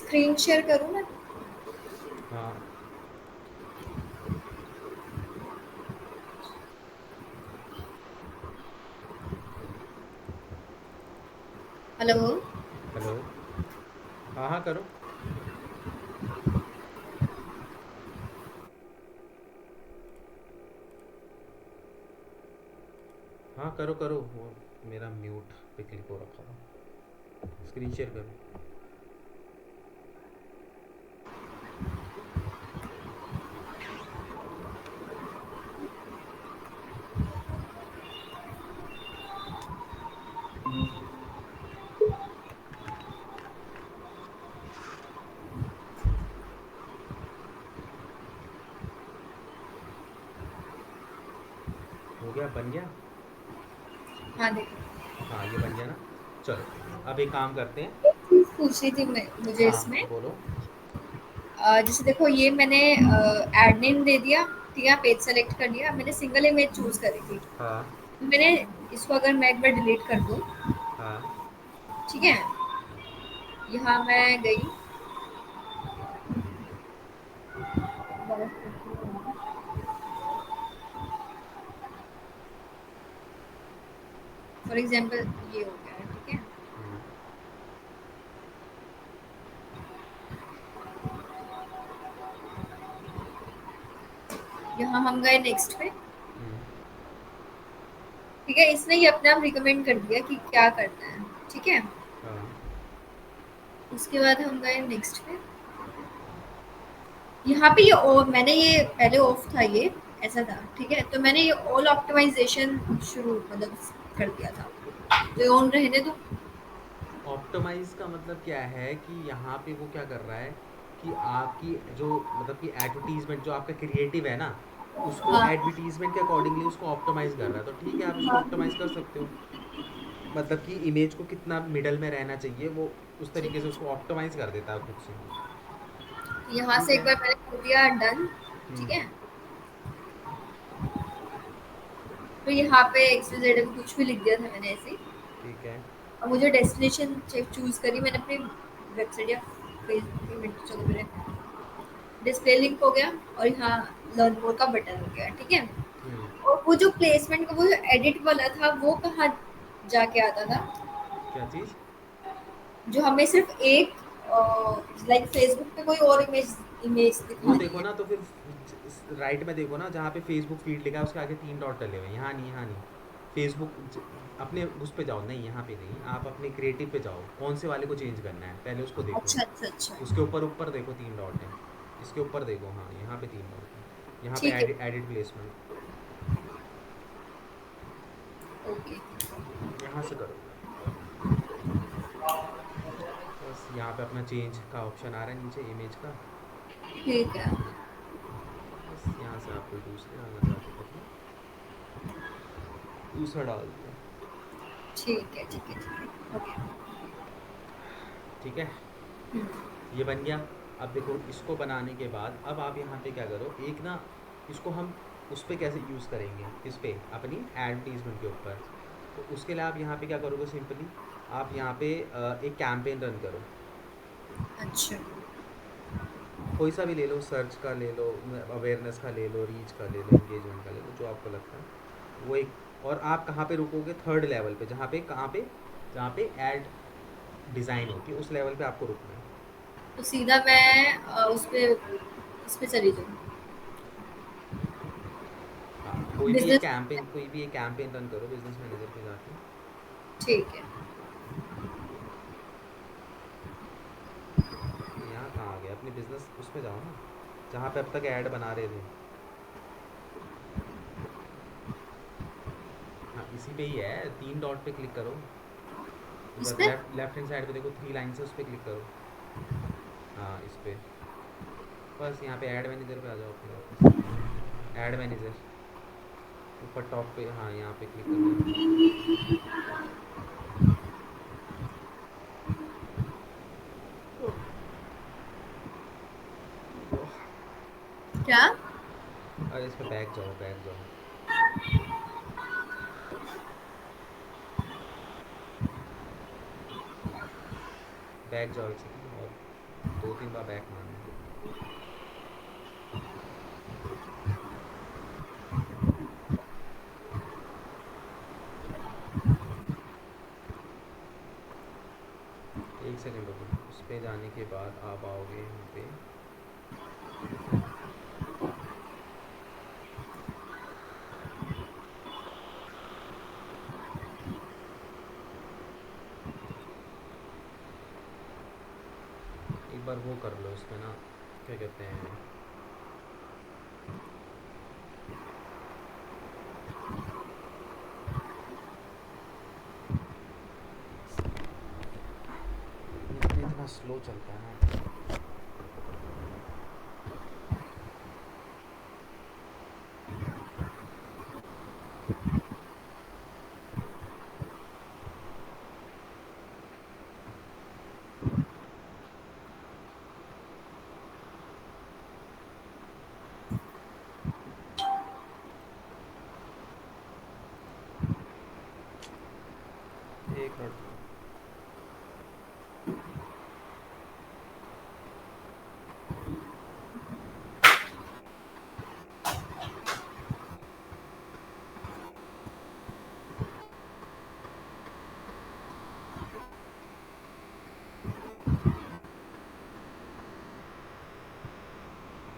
स्क्रीन शेयर करूँ मैं? हाँ। हेलो। हेलो। हाँ हाँ करो। हाँ करो करो, वो मेरा म्यूट पे क्लिक हो रखा था। स्क्रीन शेयर करो। हो गया, बन गया। हाँ देखो। हाँ ये बन गया ना। चलो, अब एक काम करते हैं। एक चीज़ पूछनी थी मैं मुझे हाँ इसमें। बोलो। जैसे देखो ये मैंने ऐड नेम दे दिया, ठीक है, पेज सेलेक्ट कर लिया, मैंने सिंगल इमेज चूज़ करी थी। हाँ तो मैंने इसको अगर मैं एक बार डिलीट कर दूँ, हाँ ठीक है? यहाँ मैं गई, फॉर एग्ज़ाम्पल ये हो गया है, ठीक है? हम्म, यहाँ हम गए नेक्स्ट पे, हम्म, ठीक है? इसने ये अपने आप रिकमेंड कर दिया कि क्या करना है, ठीक है? हाँ। उसके बाद हम गए नेक्स्ट पे, यहाँ पे ये मैंने ये पहले ऑफ था ये, ऐसा था, ठीक है? तो मैंने ये ऑल ऑप्टिमाइजेशन शुरू मतलब कर दिया था, तो ये ऑन रहने दो। ऑप्टिमाइज का मतलब क्या है कि यहाँ पे वो क्या कर रहा है कि आपकी जो मतलब कि एडवर्टीजमेंट जो आपका क्रिएटिव है ना, उसको हाँ, एडवर्टीजमेंट के अकॉर्डिंगली उसको ऑप्टिमाइज कर रहा है, तो ठीक है आप इसको ऑप्टिमाइज कर सकते हो। मतलब कि इमेज को कितना मिडल में रहना चाहिए वो उस ठीक तरीके से है, उसको ऑप्टिमाइज कर देता है खुद से। यहाँ ठीक से एक है। बार मैंने कर दिया डन, ठीक हम्म। है? तो यहाँ पे XYZ कुछ भी लिख दिया था मैंने ऐसे ही। ठीक है। अब मुझे डेस्टिनेशन चूज करी मैंने अपनी वेबसाइट या फेसबुक की, मिनट चलो मेरे डिस्प्ले लिंक हो गया, और यहाँ लर्न मोर का बटन हो गया, ठीक है? हम्म। और वो जो प्लेसमेंट का वो जो एडिट वाला था वो कहाँ जाके आता था? क्या चीज़? जो हमें सिर्फ एक लाइक फेसबुक पे कोई और इमेज इमेज वो दिखानी देखो है। ना, तो फिर राइट में देखो ना, जहाँ पे फेसबुक फीड लिखा है उसके आगे तीन डॉट डले हुए हैं, यहाँ नहीं, यहाँ नहीं। फेसबुक अपने उस पे जाओ, नहीं यहाँ पे नहीं, आप अपने क्रिएटिव पे जाओ, कौन से वाले को चेंज करना है पहले उसको देखो। अच्छा अच्छा अच्छा। उसके ऊपर ऊपर देखो तीन डॉट है। इसके ऊपर देखो, हाँ यहाँ पे तीन डॉट है। यहाँ पे ठीक है। Edit edit placement. ओके। यहाँ से करोगे आप। बस यहाँ पे अपना चेंज का ऑप्शन आ रहा है नीचे इमेज का। ठीक है। बस यहाँ से आप कोई दूसरे डालना चाहते हो तो अपना दूसरा डाल दिया। ठीक है ठीक है ठीक है, ओके। ठीक है। हम्म, ये बन गया। अब देखो इसको बनाने के बाद अब आप यहाँ पे क्या करो, एक ना इसको हम उस पे कैसे यूज़ करेंगे, किस पे, अपनी एडवर्टीजमेंट के ऊपर। तो उसके लिए आप यहाँ पे क्या करोगे, सिंपली आप यहाँ पे एक कैंपेन रन करो। अच्छा। कोई सा भी ले लो, सर्च का ले लो, अवेयरनेस का ले लो, रीच का ले लो, एंगेजमेंट का ले लो, जो आपको लगता है वो एक। और आप कहाँ पे रुकोगे, थर्ड लेवल पे, जहाँ पे कहाँ पे, जहाँ पे ऐड डिज़ाइन होती है उस लेवल पे आपको रुकना है। तो सीधा मैं उस पे चली जाऊँ, हाँ कोई भी एक बिजनेस। कैंपेन, कोई भी एक कैंपेन रन करो बिजनेस मैनेजर पे जाके। ठीक है। यहाँ कहाँ आ गया, अपने बिजनेस उस पे जाओ ना, जहाँ पे अब तक ऐड बना रहे थे। हाँ इसी पे ही है, तीन डॉट पे क्लिक करो। इस उधर पे। लेफ्ट लेफ्ट हैंड साइड पे देखो थ्री लाइन से, उस पे क्लिक करो। हाँ इस पे। बस यहाँ पे ऐड मैनेजर पे आ जाओ अपने वापस। ऐड मैनेजर ऊपर टॉप पे, हाँ यहाँ पे क्लिक करो यहाँ पे। ओह, ओह। क्या? अरे इस पे बैक जाओ, बैक जाओ। बैक जाओ एक सेकंड और। 2-3 बार बैक मारना है। एक सेकंड रुको, उस पे जाने के बाद आप आओगे यहाँ पे। एक बार वो कर लो इसमें ना, क्या कहते हैं, ये इतना स्लो चलता है ना। एक मिनट।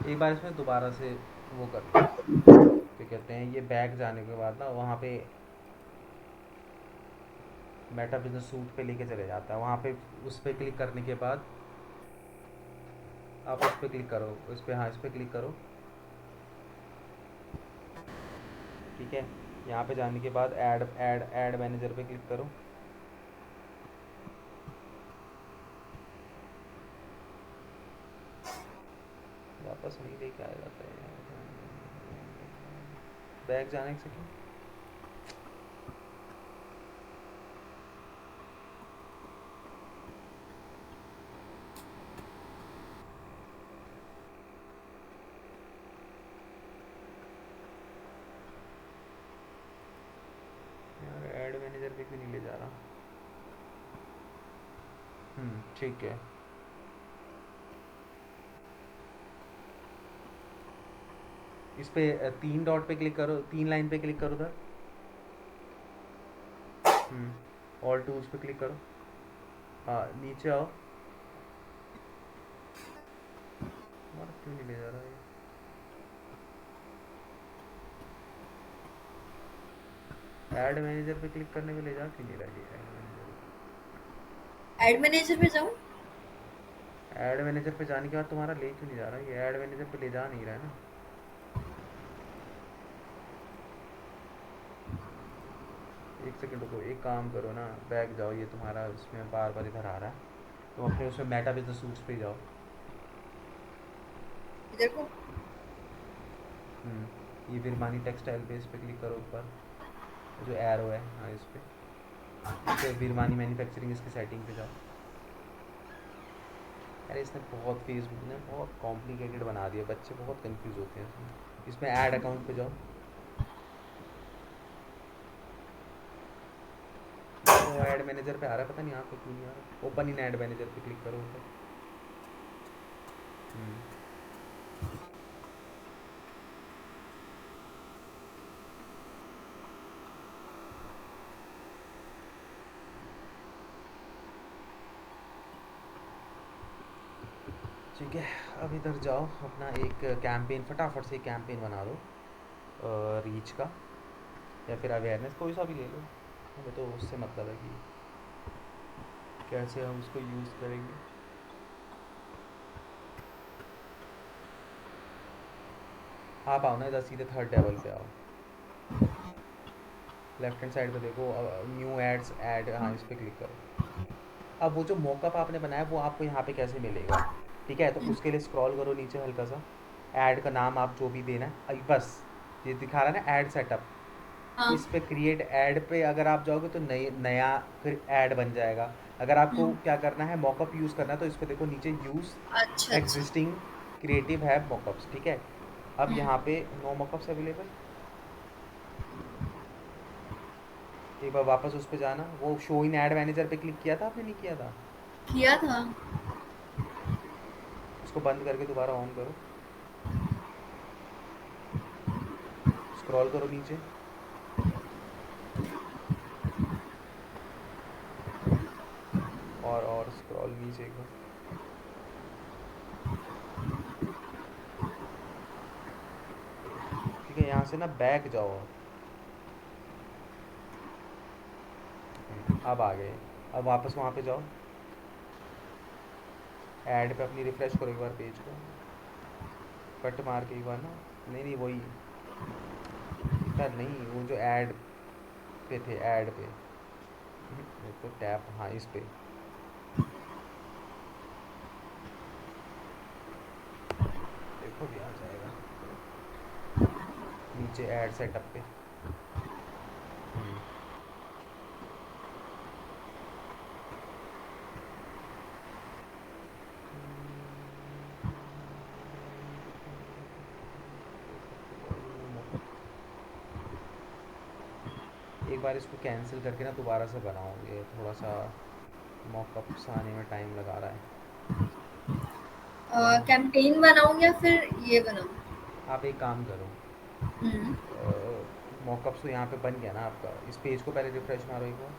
एक बार इसमें दोबारा से वो कर लो, क्या कहते हैं, ये बैक जाने के बाद ना वहाँ पे मेटा बिजनेस सूट पे लेके चले जाता है। वहाँ पे उस पर क्लिक करने के बाद आप उस पर क्लिक करो, उस पर, हाँ इस पर क्लिक करो, ठीक है। यहाँ पे जाने के बाद ऐड मैनेजर पे क्लिक करो। वापस नहीं लेके आ जाता है, बैक जाने से क्यों। यार ऐड मैनेजर पे क्यों नहीं ले जा रहा। ठीक है। इस पे 3 डॉट पे क्लिक करो, 3 लाइन पे क्लिक करो उधर। ऑल टूल्स पे क्लिक करो, हाँ नीचे आओ। यार क्यों नहीं ले जा रहा है। ऐड मैनेजर पे क्लिक करने में ले जा क्यों नहीं रहा है। ऐड मैनेजर पे जाऊँ? ऐड मैनेजर पे जाने के बाद तुम्हारा ले क्यों नहीं जा रहा, ये ऐड मैनेजर पे ले जा नहीं रहा है ना। एक सेकंड रुको, एक काम करो ना, बैक जाओ, ये तुम्हारा इसमें बार बार इधर आ रहा है, तुम अपने उसमें मेटा बिजनेस सूट्स पे जाओ। इधर को? ये बिरमानी टेक्सटाइल पे इस पे क्लिक करो ऊपर, जो एरो है, हाँ इस पे बिरमानी मैन्युफैक्चरिंग, इसकी सेटिंग पे जाओ। अरे इसने बहुत, फेसबुक ने बहुत कॉम्प्लिकेटेड बना दिया, बच्चे बहुत कंफ्यूज होते हैं इसमें। इसमें ऐड अकाउंट पे जाओ, तो ऐड मैनेजर पे आ रहा है, पता नहीं यहाँ पे क्यों नहीं आ रहा। ओपन इन ऐड मैनेजर पे क्लिक करो ऊपर। ठीक है, अब इधर जाओ, अपना एक कैंपेन फटाफट से कैंपेन बना दो रीच का, या फिर अवेयरनेस, कोई सा भी ले लो, हमें तो उससे मतलब है कि कैसे हम उसको यूज़ करेंगे। आप आओ ना इधर, सीधे थर्ड टेबल पे आओ, लेफ्ट हैंड साइड पे देखो, न्यू एड्स, ऐड, हाँ इस पर क्लिक करो। अब वो जो मॉकअप आपने बनाया वो आपको यहाँ पे कैसे मिलेगा, ठीक है, तो उसके लिए स्क्रॉल करो नीचे हल्का सा, ऐड का नाम आप जो भी देना है, बस ये दिखा रहा है ना ऐड सेटअप, हाँ। इस पे क्रिएट ऐड पे अगर आप जाओगे तो नया फिर ऐड बन जाएगा। अगर आपको क्या करना है, मॉकअप यूज़ करना है, तो इस पे देखो नीचे यूज़ अच्छा, अच्छा। एग्जिस्टिंग क्रिएटिव है मॉकअप्स, ठीक है। अब यहाँ पे नो मॉकअप्स अवेलेबल, एक बार वापस उस पे जाना, वो शो इन ऐड मैनेजर पे क्लिक किया था आपने, नहीं किया था। किया था। इसको बंद करके दोबारा ऑन करो, स्क्रॉल करो नीचे, और स्क्रॉल नीचे एक बार। ठीक है, यहाँ से ना बैक जाओ आप। अब आ गए। अब वापस वहाँ पे जाओ, ऐड पे अपनी रिफ़्रेश करो एक बार पेज को, कट मार के एक बार ना, नहीं नहीं वही इधर नहीं, वो जो ऐड पे थे, ऐड पे तो टैप, हाँ इस पे, देखो भी आ जाएगा नीचे ऐड सेटअप पे। हम्म, एक बार इसको कैंसिल करके ना दोबारा से बनाओ, ये थोड़ा सा मॉकअप्स आने में टाइम लगा रहा है। यहाँ कैंपेन बनाऊँ या फिर ये बनाऊँ? आप एक काम करो, हुँ, मॉकअप्स तो यहाँ पे बन गया ना आपका, इस पेज को पहले रिफ़्रेश मारो एक बार।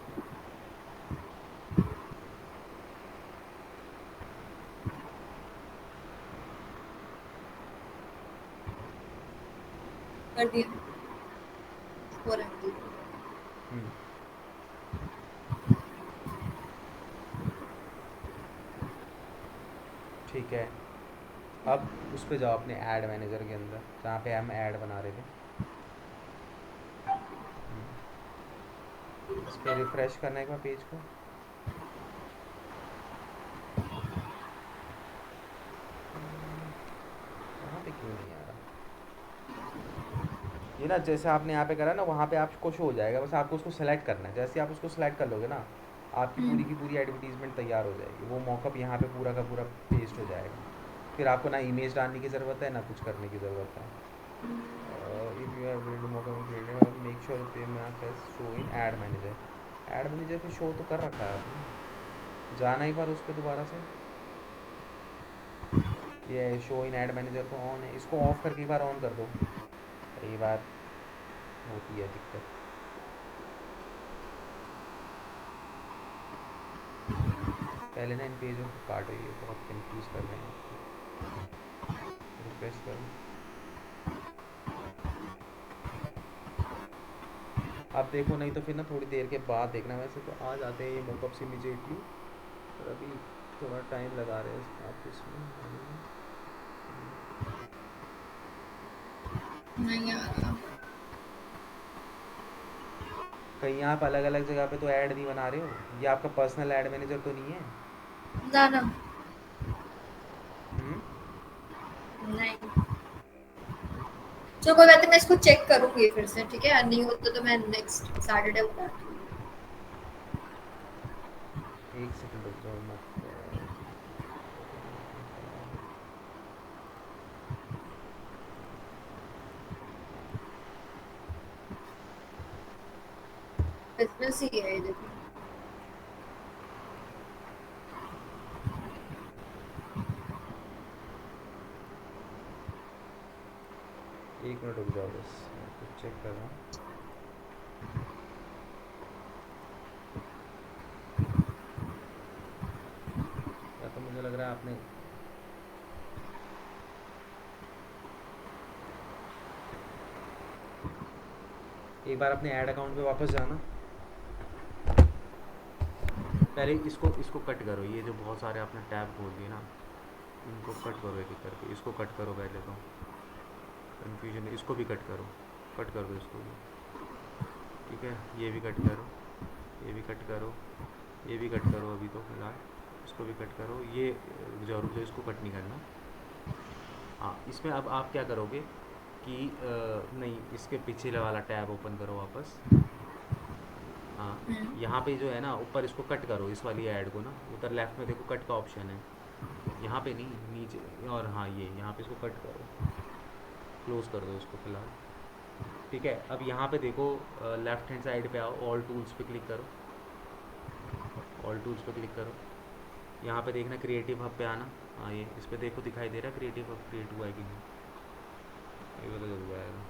कर दिया। 4 MB। हम्म, ठीक है। अब उस पे जाओ अपने ऐड मैनेजर के अंदर, जहाँ पे हम ऐड बना रहे थे। इस पे रिफ़्रेश करने का पेज को, यहाँ पे क्यों नहीं आ रहा ये ना, जैसे आपने यहाँ पे करा ना, वहाँ पे आपको शो हो जाएगा, बस आपको उसको सेलेक्ट करना है। जैसे आप उसको सेलेक्ट कर लोगे ना, आपकी हुँ, पूरी की पूरी एडवर्टीजमेंट तैयार हो जाएगी, वो मॉकअप यहाँ पे पूरा का पूरा पेस्ट हो जाएगा। फिर आपको ना इमेज डालने की ज़रूरत है, ना कुछ करने की ज़रूरत है। If you have build mock-up make sure payment show in add manager. Add manager पे शो तो कर रखा है आपने, जाना एक बार उस पर दोबारा से, ये शो इन ऐड मैनेजर तो ऑन है, इसको ऑफ करके एक बार ऑन कर दो। कई बार होती है दिक्कत। पहले ना इन पेजों को काटो, ये बहुत कंफ्यूज कर रहे हैं। रिफ्रेश करो, अब देखो, नहीं तो फिर ना थोड़ी देर के बाद देखना, वैसे तो आ जाते हैं ये मॉकअप्स इमीडिएटली, पर अभी थोड़ा टाइम लगा रहे हैं आप इसमें। नहीं आ रहा। कहीं आप अलग अलग जगह पे तो ऐड नहीं बना रहे हो? ये आपका पर्सनल ऐड मैनेजर तो नहीं है? ना, ना, हम्म, नहीं। चलो कोई बात नहीं, मैं इसको चेक करूँगी फिर से, ठीक है? नहीं होता तो मैं नेक्स्ट सैटरडे बताती हूँ। एक सेकंड रुक जाओ मत। बिज़नेस ही है ये, देखो। एक मिनट रुक जाओ बस, मैं कुछ चेक कर रहा हूँ। या तो मुझे लग रहा है आपने, एक बार अपने ऐड अकाउंट पे वापस जाना, पहले इसको इसको कट करो, ये जो बहुत सारे आपने टैब खोल दिए ना, इनको कट करो एक एक करके, इसको कट करो पहले तो, कन्फ्यूजन, इसको भी कट करो, कट कर दो इसको भी। ठीक है, ये भी कट करो, ये भी कट करो, ये भी कट करो अभी तो फिलहाल, इसको भी कट करो, ये जरूर जो इसको कट नहीं करना। हाँ, इसमें अब आप क्या करोगे कि नहीं, इसके पिछले वाला टैब ओपन करो वापस। हाँ, हुँ, यहाँ पे जो है ना ऊपर, इसको कट करो, इस वाली ऐड को ना, उधर लेफ्ट में देखो कट का ऑप्शन है, यहाँ पे नहीं, नीचे, और हाँ ये यहाँ पे इसको कट करो, क्लोज़ कर दो इसको फ़िलहाल। ठीक है, अब यहाँ पे देखो, लेफ्ट हैंड साइड पे आओ, ऑल टूल्स पे क्लिक करो, ऑल टूल्स पे क्लिक करो, यहाँ पे देखना क्रिएटिव हब पे आना, हाँ, ये इस पे देखो दिखाई दे रहा है क्रिएटिव अब क्रिएट हुआ है कि नहीं, ये पता चल जाएगा।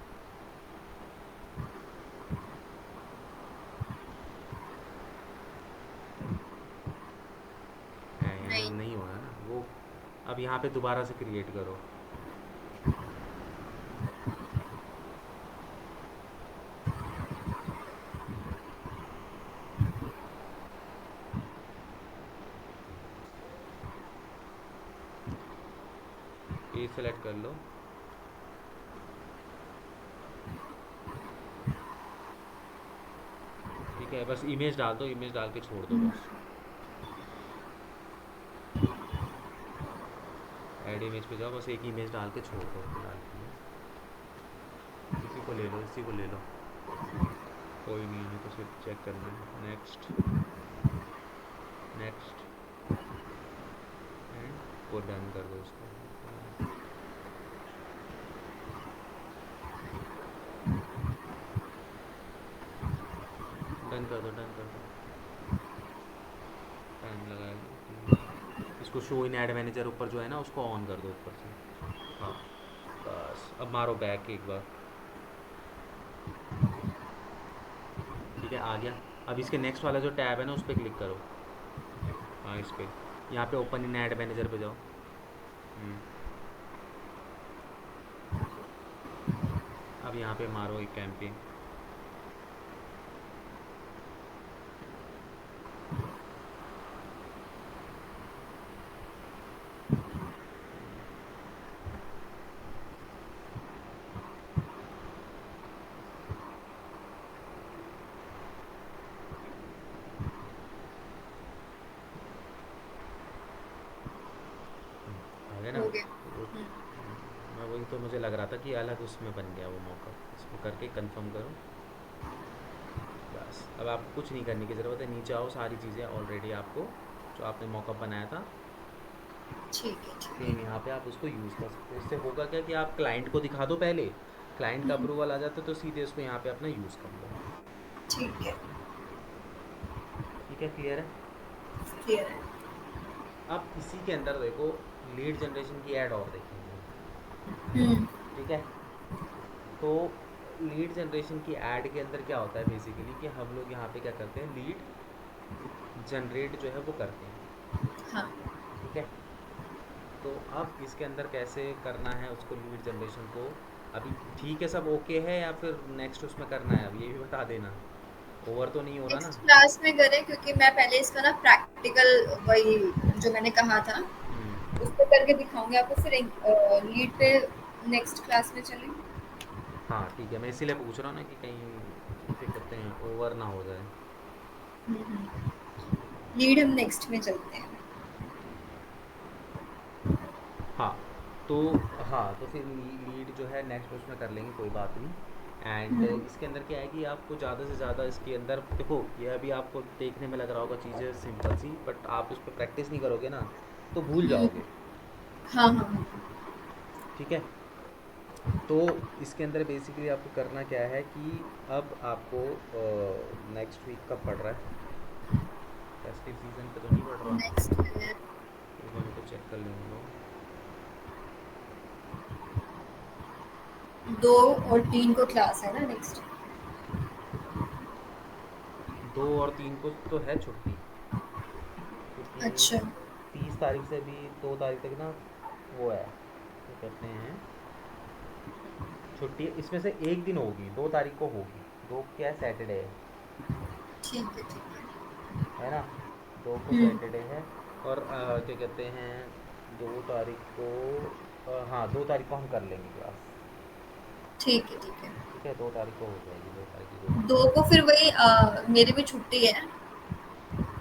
नहीं। नहीं हो रहा ना वो। अब यहाँ पे दोबारा से क्रिएट करो। पेज सेलेक्ट कर लो। ठीक है, बस इमेज डाल दो, इमेज डाल के छोड़ दो बस। ऐड इमेज पे जाओ, बस एक इमेज डाल के छोड़ दो फिलहाल के लिए। इसी को ले लो, इसी को ले लो, कोई नहीं है तो सिर्फ चेक करना है। नेक्स्ट, नेक्स्ट एंड वो डन कर दो इसको। डन कर दो, डन कर दो। टाइम लगाएगा इसको। शो इन ऐड मैनेजर ऊपर जो है ना उसको ऑन कर दो ऊपर से। हाँ, बस अब मारो बैक एक बार। ठीक है, आ गया। अब इसके नेक्स्ट वाला जो टैब है ना उस पर क्लिक करो। हाँ, इस पर यहाँ पे ओपन इन ऐड मैनेजर पे जाओ। अब यहाँ पे मारो एक कैंपेन। आ गया ना हो गया। वो। मैं वही तो मुझे लग रहा था कि अलग उसमें बन गया वो मौका। इसको करके कंफर्म करो। बस अब आपको कुछ नहीं करने की ज़रूरत है, नीचे आओ, सारी चीज़ें ऑलरेडी आपको जो आपने मौका बनाया था ठीक है, ठीक है। सेम यहाँ पे आप उसको यूज़ कर सकते हो। इससे होगा क्या कि आप क्लाइंट को दिखा दो पहले, क्लाइंट का अप्रूवल आ जाता है तो सीधे उसको यहाँ पे अपना यूज़ कर लो। ठीक है। ठीक है, क्लियर है। क्लियर है। अब इसी के अंदर देखो लीड जनरेशन की ऐड और देखेंगे। हम्म। ठीक है, तो लीड जनरेशन की ऐड के अंदर क्या होता है बेसिकली कि हम लोग यहाँ पे क्या करते हैं, लीड जनरेट जो है वो करते हैं। हाँ। ठीक है, तो अब इसके अंदर कैसे करना है उसको लीड जनरेशन को, अभी ठीक है सब ओके है या फिर नेक्स्ट उसमें करना है, अब ये भी बता देना। ओवर तो नहीं हो रहा ना। नेक्स्ट क्लास में करें, क्योंकि मैं पहले इसका ना प्रैक्टिकल वही जो मैंने कहा था हम्म। उस पे करके दिखाऊंगी आपको, फिर लीड पे नेक्स्ट क्लास में चलें। हाँ ठीक है, मैं इसीलिए पूछ रहा हूँ ना कि कहीं क्या कहते हैं ओवर ना हो जाए। लीड हम नेक्स्ट में चलते हैं। हाँ, तो हाँ तो फिर लीड जो है नेक्स्ट उसमें कर लेंगे, कोई बात नहीं। एंड इसके अंदर क्या है कि आपको ज़्यादा से ज़्यादा इसके अंदर देखो, ये अभी आपको देखने में लग रहा होगा चीज़ें सिंपल सी, बट आप उस पर प्रैक्टिस नहीं करोगे ना तो भूल जाओगे। हाँ, हाँ, हाँ। ठीक है, तो इसके अंदर बेसिकली आपको करना क्या है कि अब आपको नेक्स्ट वीक कब पढ़ रहा है, फेस्टिव सीजन पे तो नहीं पढ़ रहा। नेक्स्ट है एक बार को चेक कर लेंगे लो। 2 और 3 को क्लास है ना नेक्स्ट। 2 और 3 को तो है छुट्टी, क्योंकि अच्छा। 30 तारीख से भी 2 तारीख तक ना वो है, क्या कहते हैं, छुट्टी। इसमें से एक दिन होगी, 2 तारीख को होगी। दो क्या है, सैटरडे ठीक है, ठीक है। है ना, 2 को हुँ। सैटरडे है। और क्या कहते हैं 2 तारीख को, हाँ 2 तारीख को हम कर लेंगे क्लास। ठीक है, ठीक है। ठीक है, 2 तारीख को हो जाएगी, 2 तारीख की 2 तारीख 2 को फिर वही मेरी भी छुट्टी है,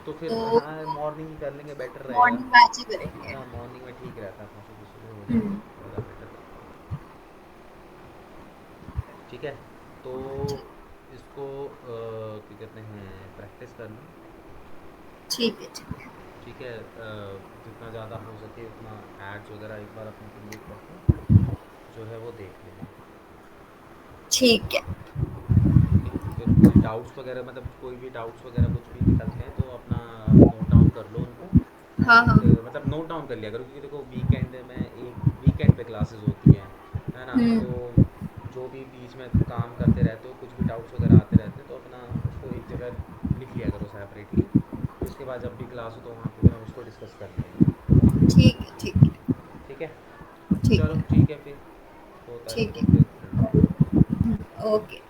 तो फिर तो हाँ मॉर्निंग ही कर लेंगे, बेटर रहेगा। मॉर्निंग बैच ही करेंगे। हाँ मॉर्निंग में ठीक रहता है, अपना सुबह सुबह हो हुँ। जाए ज़्यादा बेटर रहता है। ठीक है, तो ठीक। इसको क्या कहते हैं प्रैक्टिस कर लो। ठीक है, ठीक है। ठीक है, जितना ज़्यादा हो सके उतना एड्स वगैरह एक बार अपने क्रिएट करके जो है वो देख लेना। ठीक है। ठीक है, फिर कोई डाउट्स वगैरह, मतलब कोई भी डाउट्स वगैरह कुछ भी निकलते हैं तो अपना नोट डाउन कर लो उनको। हाँ, एंड हाँ। मतलब मतलब नोट डाउन कर लिया करो, क्योंकि देखो वीकेंड में एक वीकेंड पे क्लासेस होती हैं, है ना? हुँ, तो जो भी बीच में काम करते रहते हो, कुछ भी डाउट्स वगैरह आते रहते हैं, तो अपना उसको एक जगह लिख लिया करो सेपरेटली। फिर उसके बाद जब भी क्लास हो तो वहाँ पे फिर हम उसको डिस्कस कर लेंगे। ठीक है, ठीक है, ठीक है? ठीक चलो है, ठीक है फिर, होता है ठीक तो है। फिर मिलते हैं। ओके।